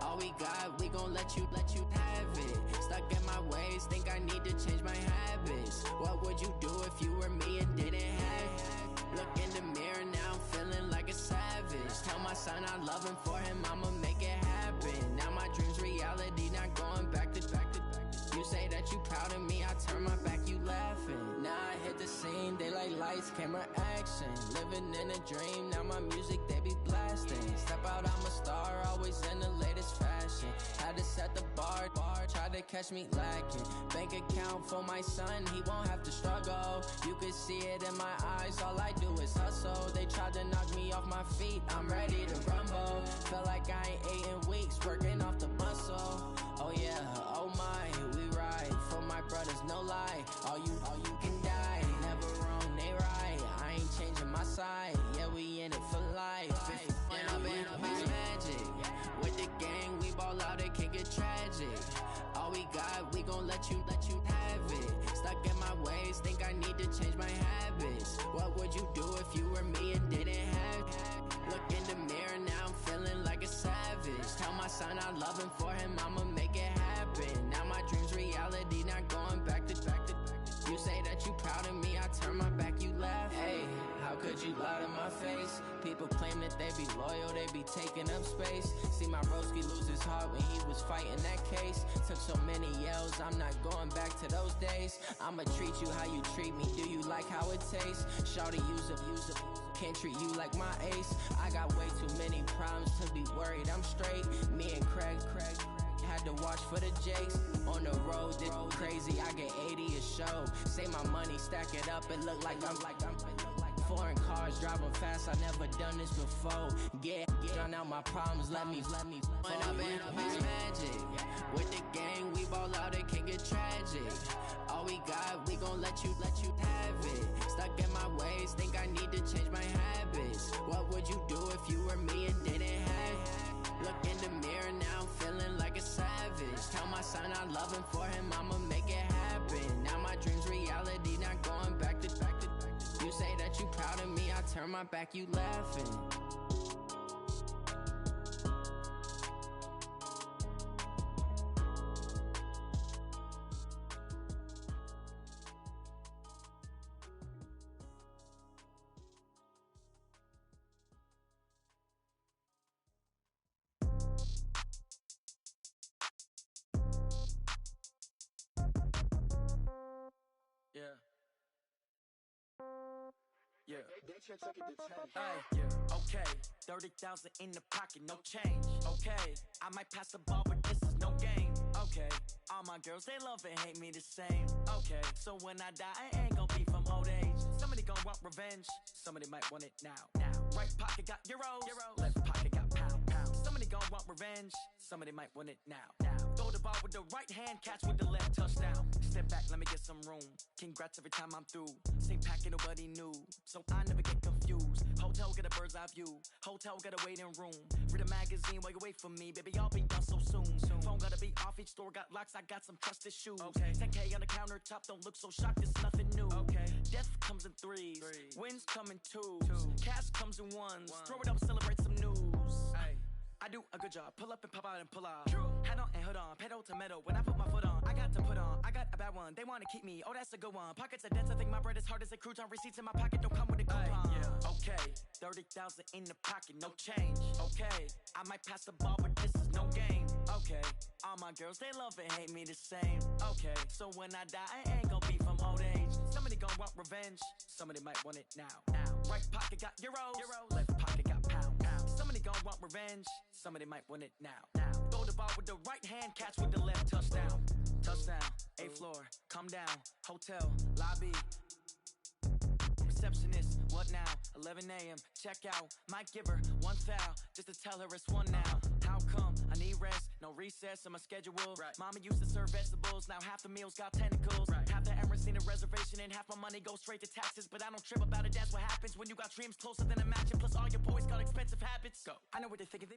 All we got, we gon' let you have it. Stuck in my ways, think I need to change my habits. What would you do if you were me and didn't have it? Look in the mirror, now I'm feeling like a savage. Tell my son I love him, for him I'ma make it happen. Now my dream's reality, not going back to. You say that you proud of me, I turn my back, you laughing. Now I hit the scene, they like lights, camera, action. Living in a dream, now my music, they be blasting. Step out, I'm a star, always in the latest fashion. Had to set the bar, try to catch me lacking. Bank account for my son, he won't have to struggle. You could see it in my eyes, all I do is hustle. They tried to knock me off my feet, I'm ready to rumble. Felt like I ain't ate in weeks, working off the muscle. Oh yeah, oh my, we ride for my brothers, no lie. All you can die, never wrong, they right. I ain't changing my side, yeah, we in it for life. If up is magic. With the gang, we ball out, it can get tragic. All we got, we gon' let you have it. Stuck in my ways, think I need to change my habits. What would you do if you were me and didn't have it? Look in the mirror, now I'm feeling like a savage. Tell my son I love him, for him I'ma make it happen. Now my dream's reality, not going back to. You say that you proud of me, I turn my back, you laugh. Hey, how could you lie to my face? People claim that they be loyal, they be taking up space. See my broski lose his heart when he was fighting that case. Took so many yells, I'm not going back to those days. I'ma treat you how you treat me, do you like how it tastes? Shawty, use up. Can't treat you like my ace. I got way too many problems to be worried, I'm straight. Me and Craig had to watch for the Jakes. On the road, this crazy, I get 80 a show. Say my money, stack it up, it look like I'm foreign cars, driving fast, I never done this before. Get drown out my problems, let me One up and up is magic. With the gang, we ball out, it can get tragic. All we got, we gon' let you have it. Stuck in my ways, think I need to change my habits. What would you do if you were me and didn't have it? Look in the mirror, now I'm feeling like a savage. Tell my son I love him, for him I'ma make it happen. Now my dream's reality, not going back to. You say that you proud of me, I turn my back, you laughing. Yeah. Hey, yeah. Okay, 30,000 in the pocket, no change. Okay, I might pass the ball, but this is no game. Okay, all my girls, they love and hate me the same. Okay, so when I die, I ain't gon' be from old age. Somebody gon' want revenge, somebody might want it now. Right pocket got euros, left pocket got pounds. Somebody gon' want revenge, somebody might want it now. Throw the ball with the right hand, catch with the left, touchdown. Step back, let me get some room. Congrats every time I'm through. Same packet, nobody knew, so I never get confused. Whole Motel, get a bird's eye view. Hotel, get a waiting room. Read a magazine while you wait for me. Baby, I'll be done so soon. Phone gotta be off, each store got locks. I got some trusted shoes. 10K on the countertop, don't look so shocked, it's nothing new. Death comes in threes. Wins come in twos. Cash comes in ones. Throw it up, celebrate some news. I do a good job. Pull up and pop out and pull out. Hat on and hood on. Pedal to metal. When I put my foot on, I got to put on. I got a bad one. They want to keep me. Oh, that's a good one. Pockets are dense. I think my bread is hard as a crouton. Receipts in my pocket don't come with a coupon. Okay. 30,000 in the pocket. No change. Okay. I might pass the ball, but this is no game. Okay. All my girls, they love and hate me the same. Okay. So when I die, I ain't gonna be from old age. Somebody gonna want revenge. Somebody might want it now. Right pocket got euros. Left pocket got pounds. Somebody gonna want revenge. Somebody might want it now. Throw the ball with the right hand, catch with the left. Touchdown. Touchdown. 8th floor. Come down. Hotel. Lobby. Receptionist. What now? 11 a.m. Check out. Might give her one foul just to tell her it's one now. How come? I need rest. No recess in my schedule. Mama used to serve vegetables. Now half the meals got tentacles. Half the Emirates need a reservation and half my money goes straight to taxes. But I don't trip about it. That's what happens when you got dreams closer than a match. And plus all your boys got expensive habits. Go. I know what they're thinking.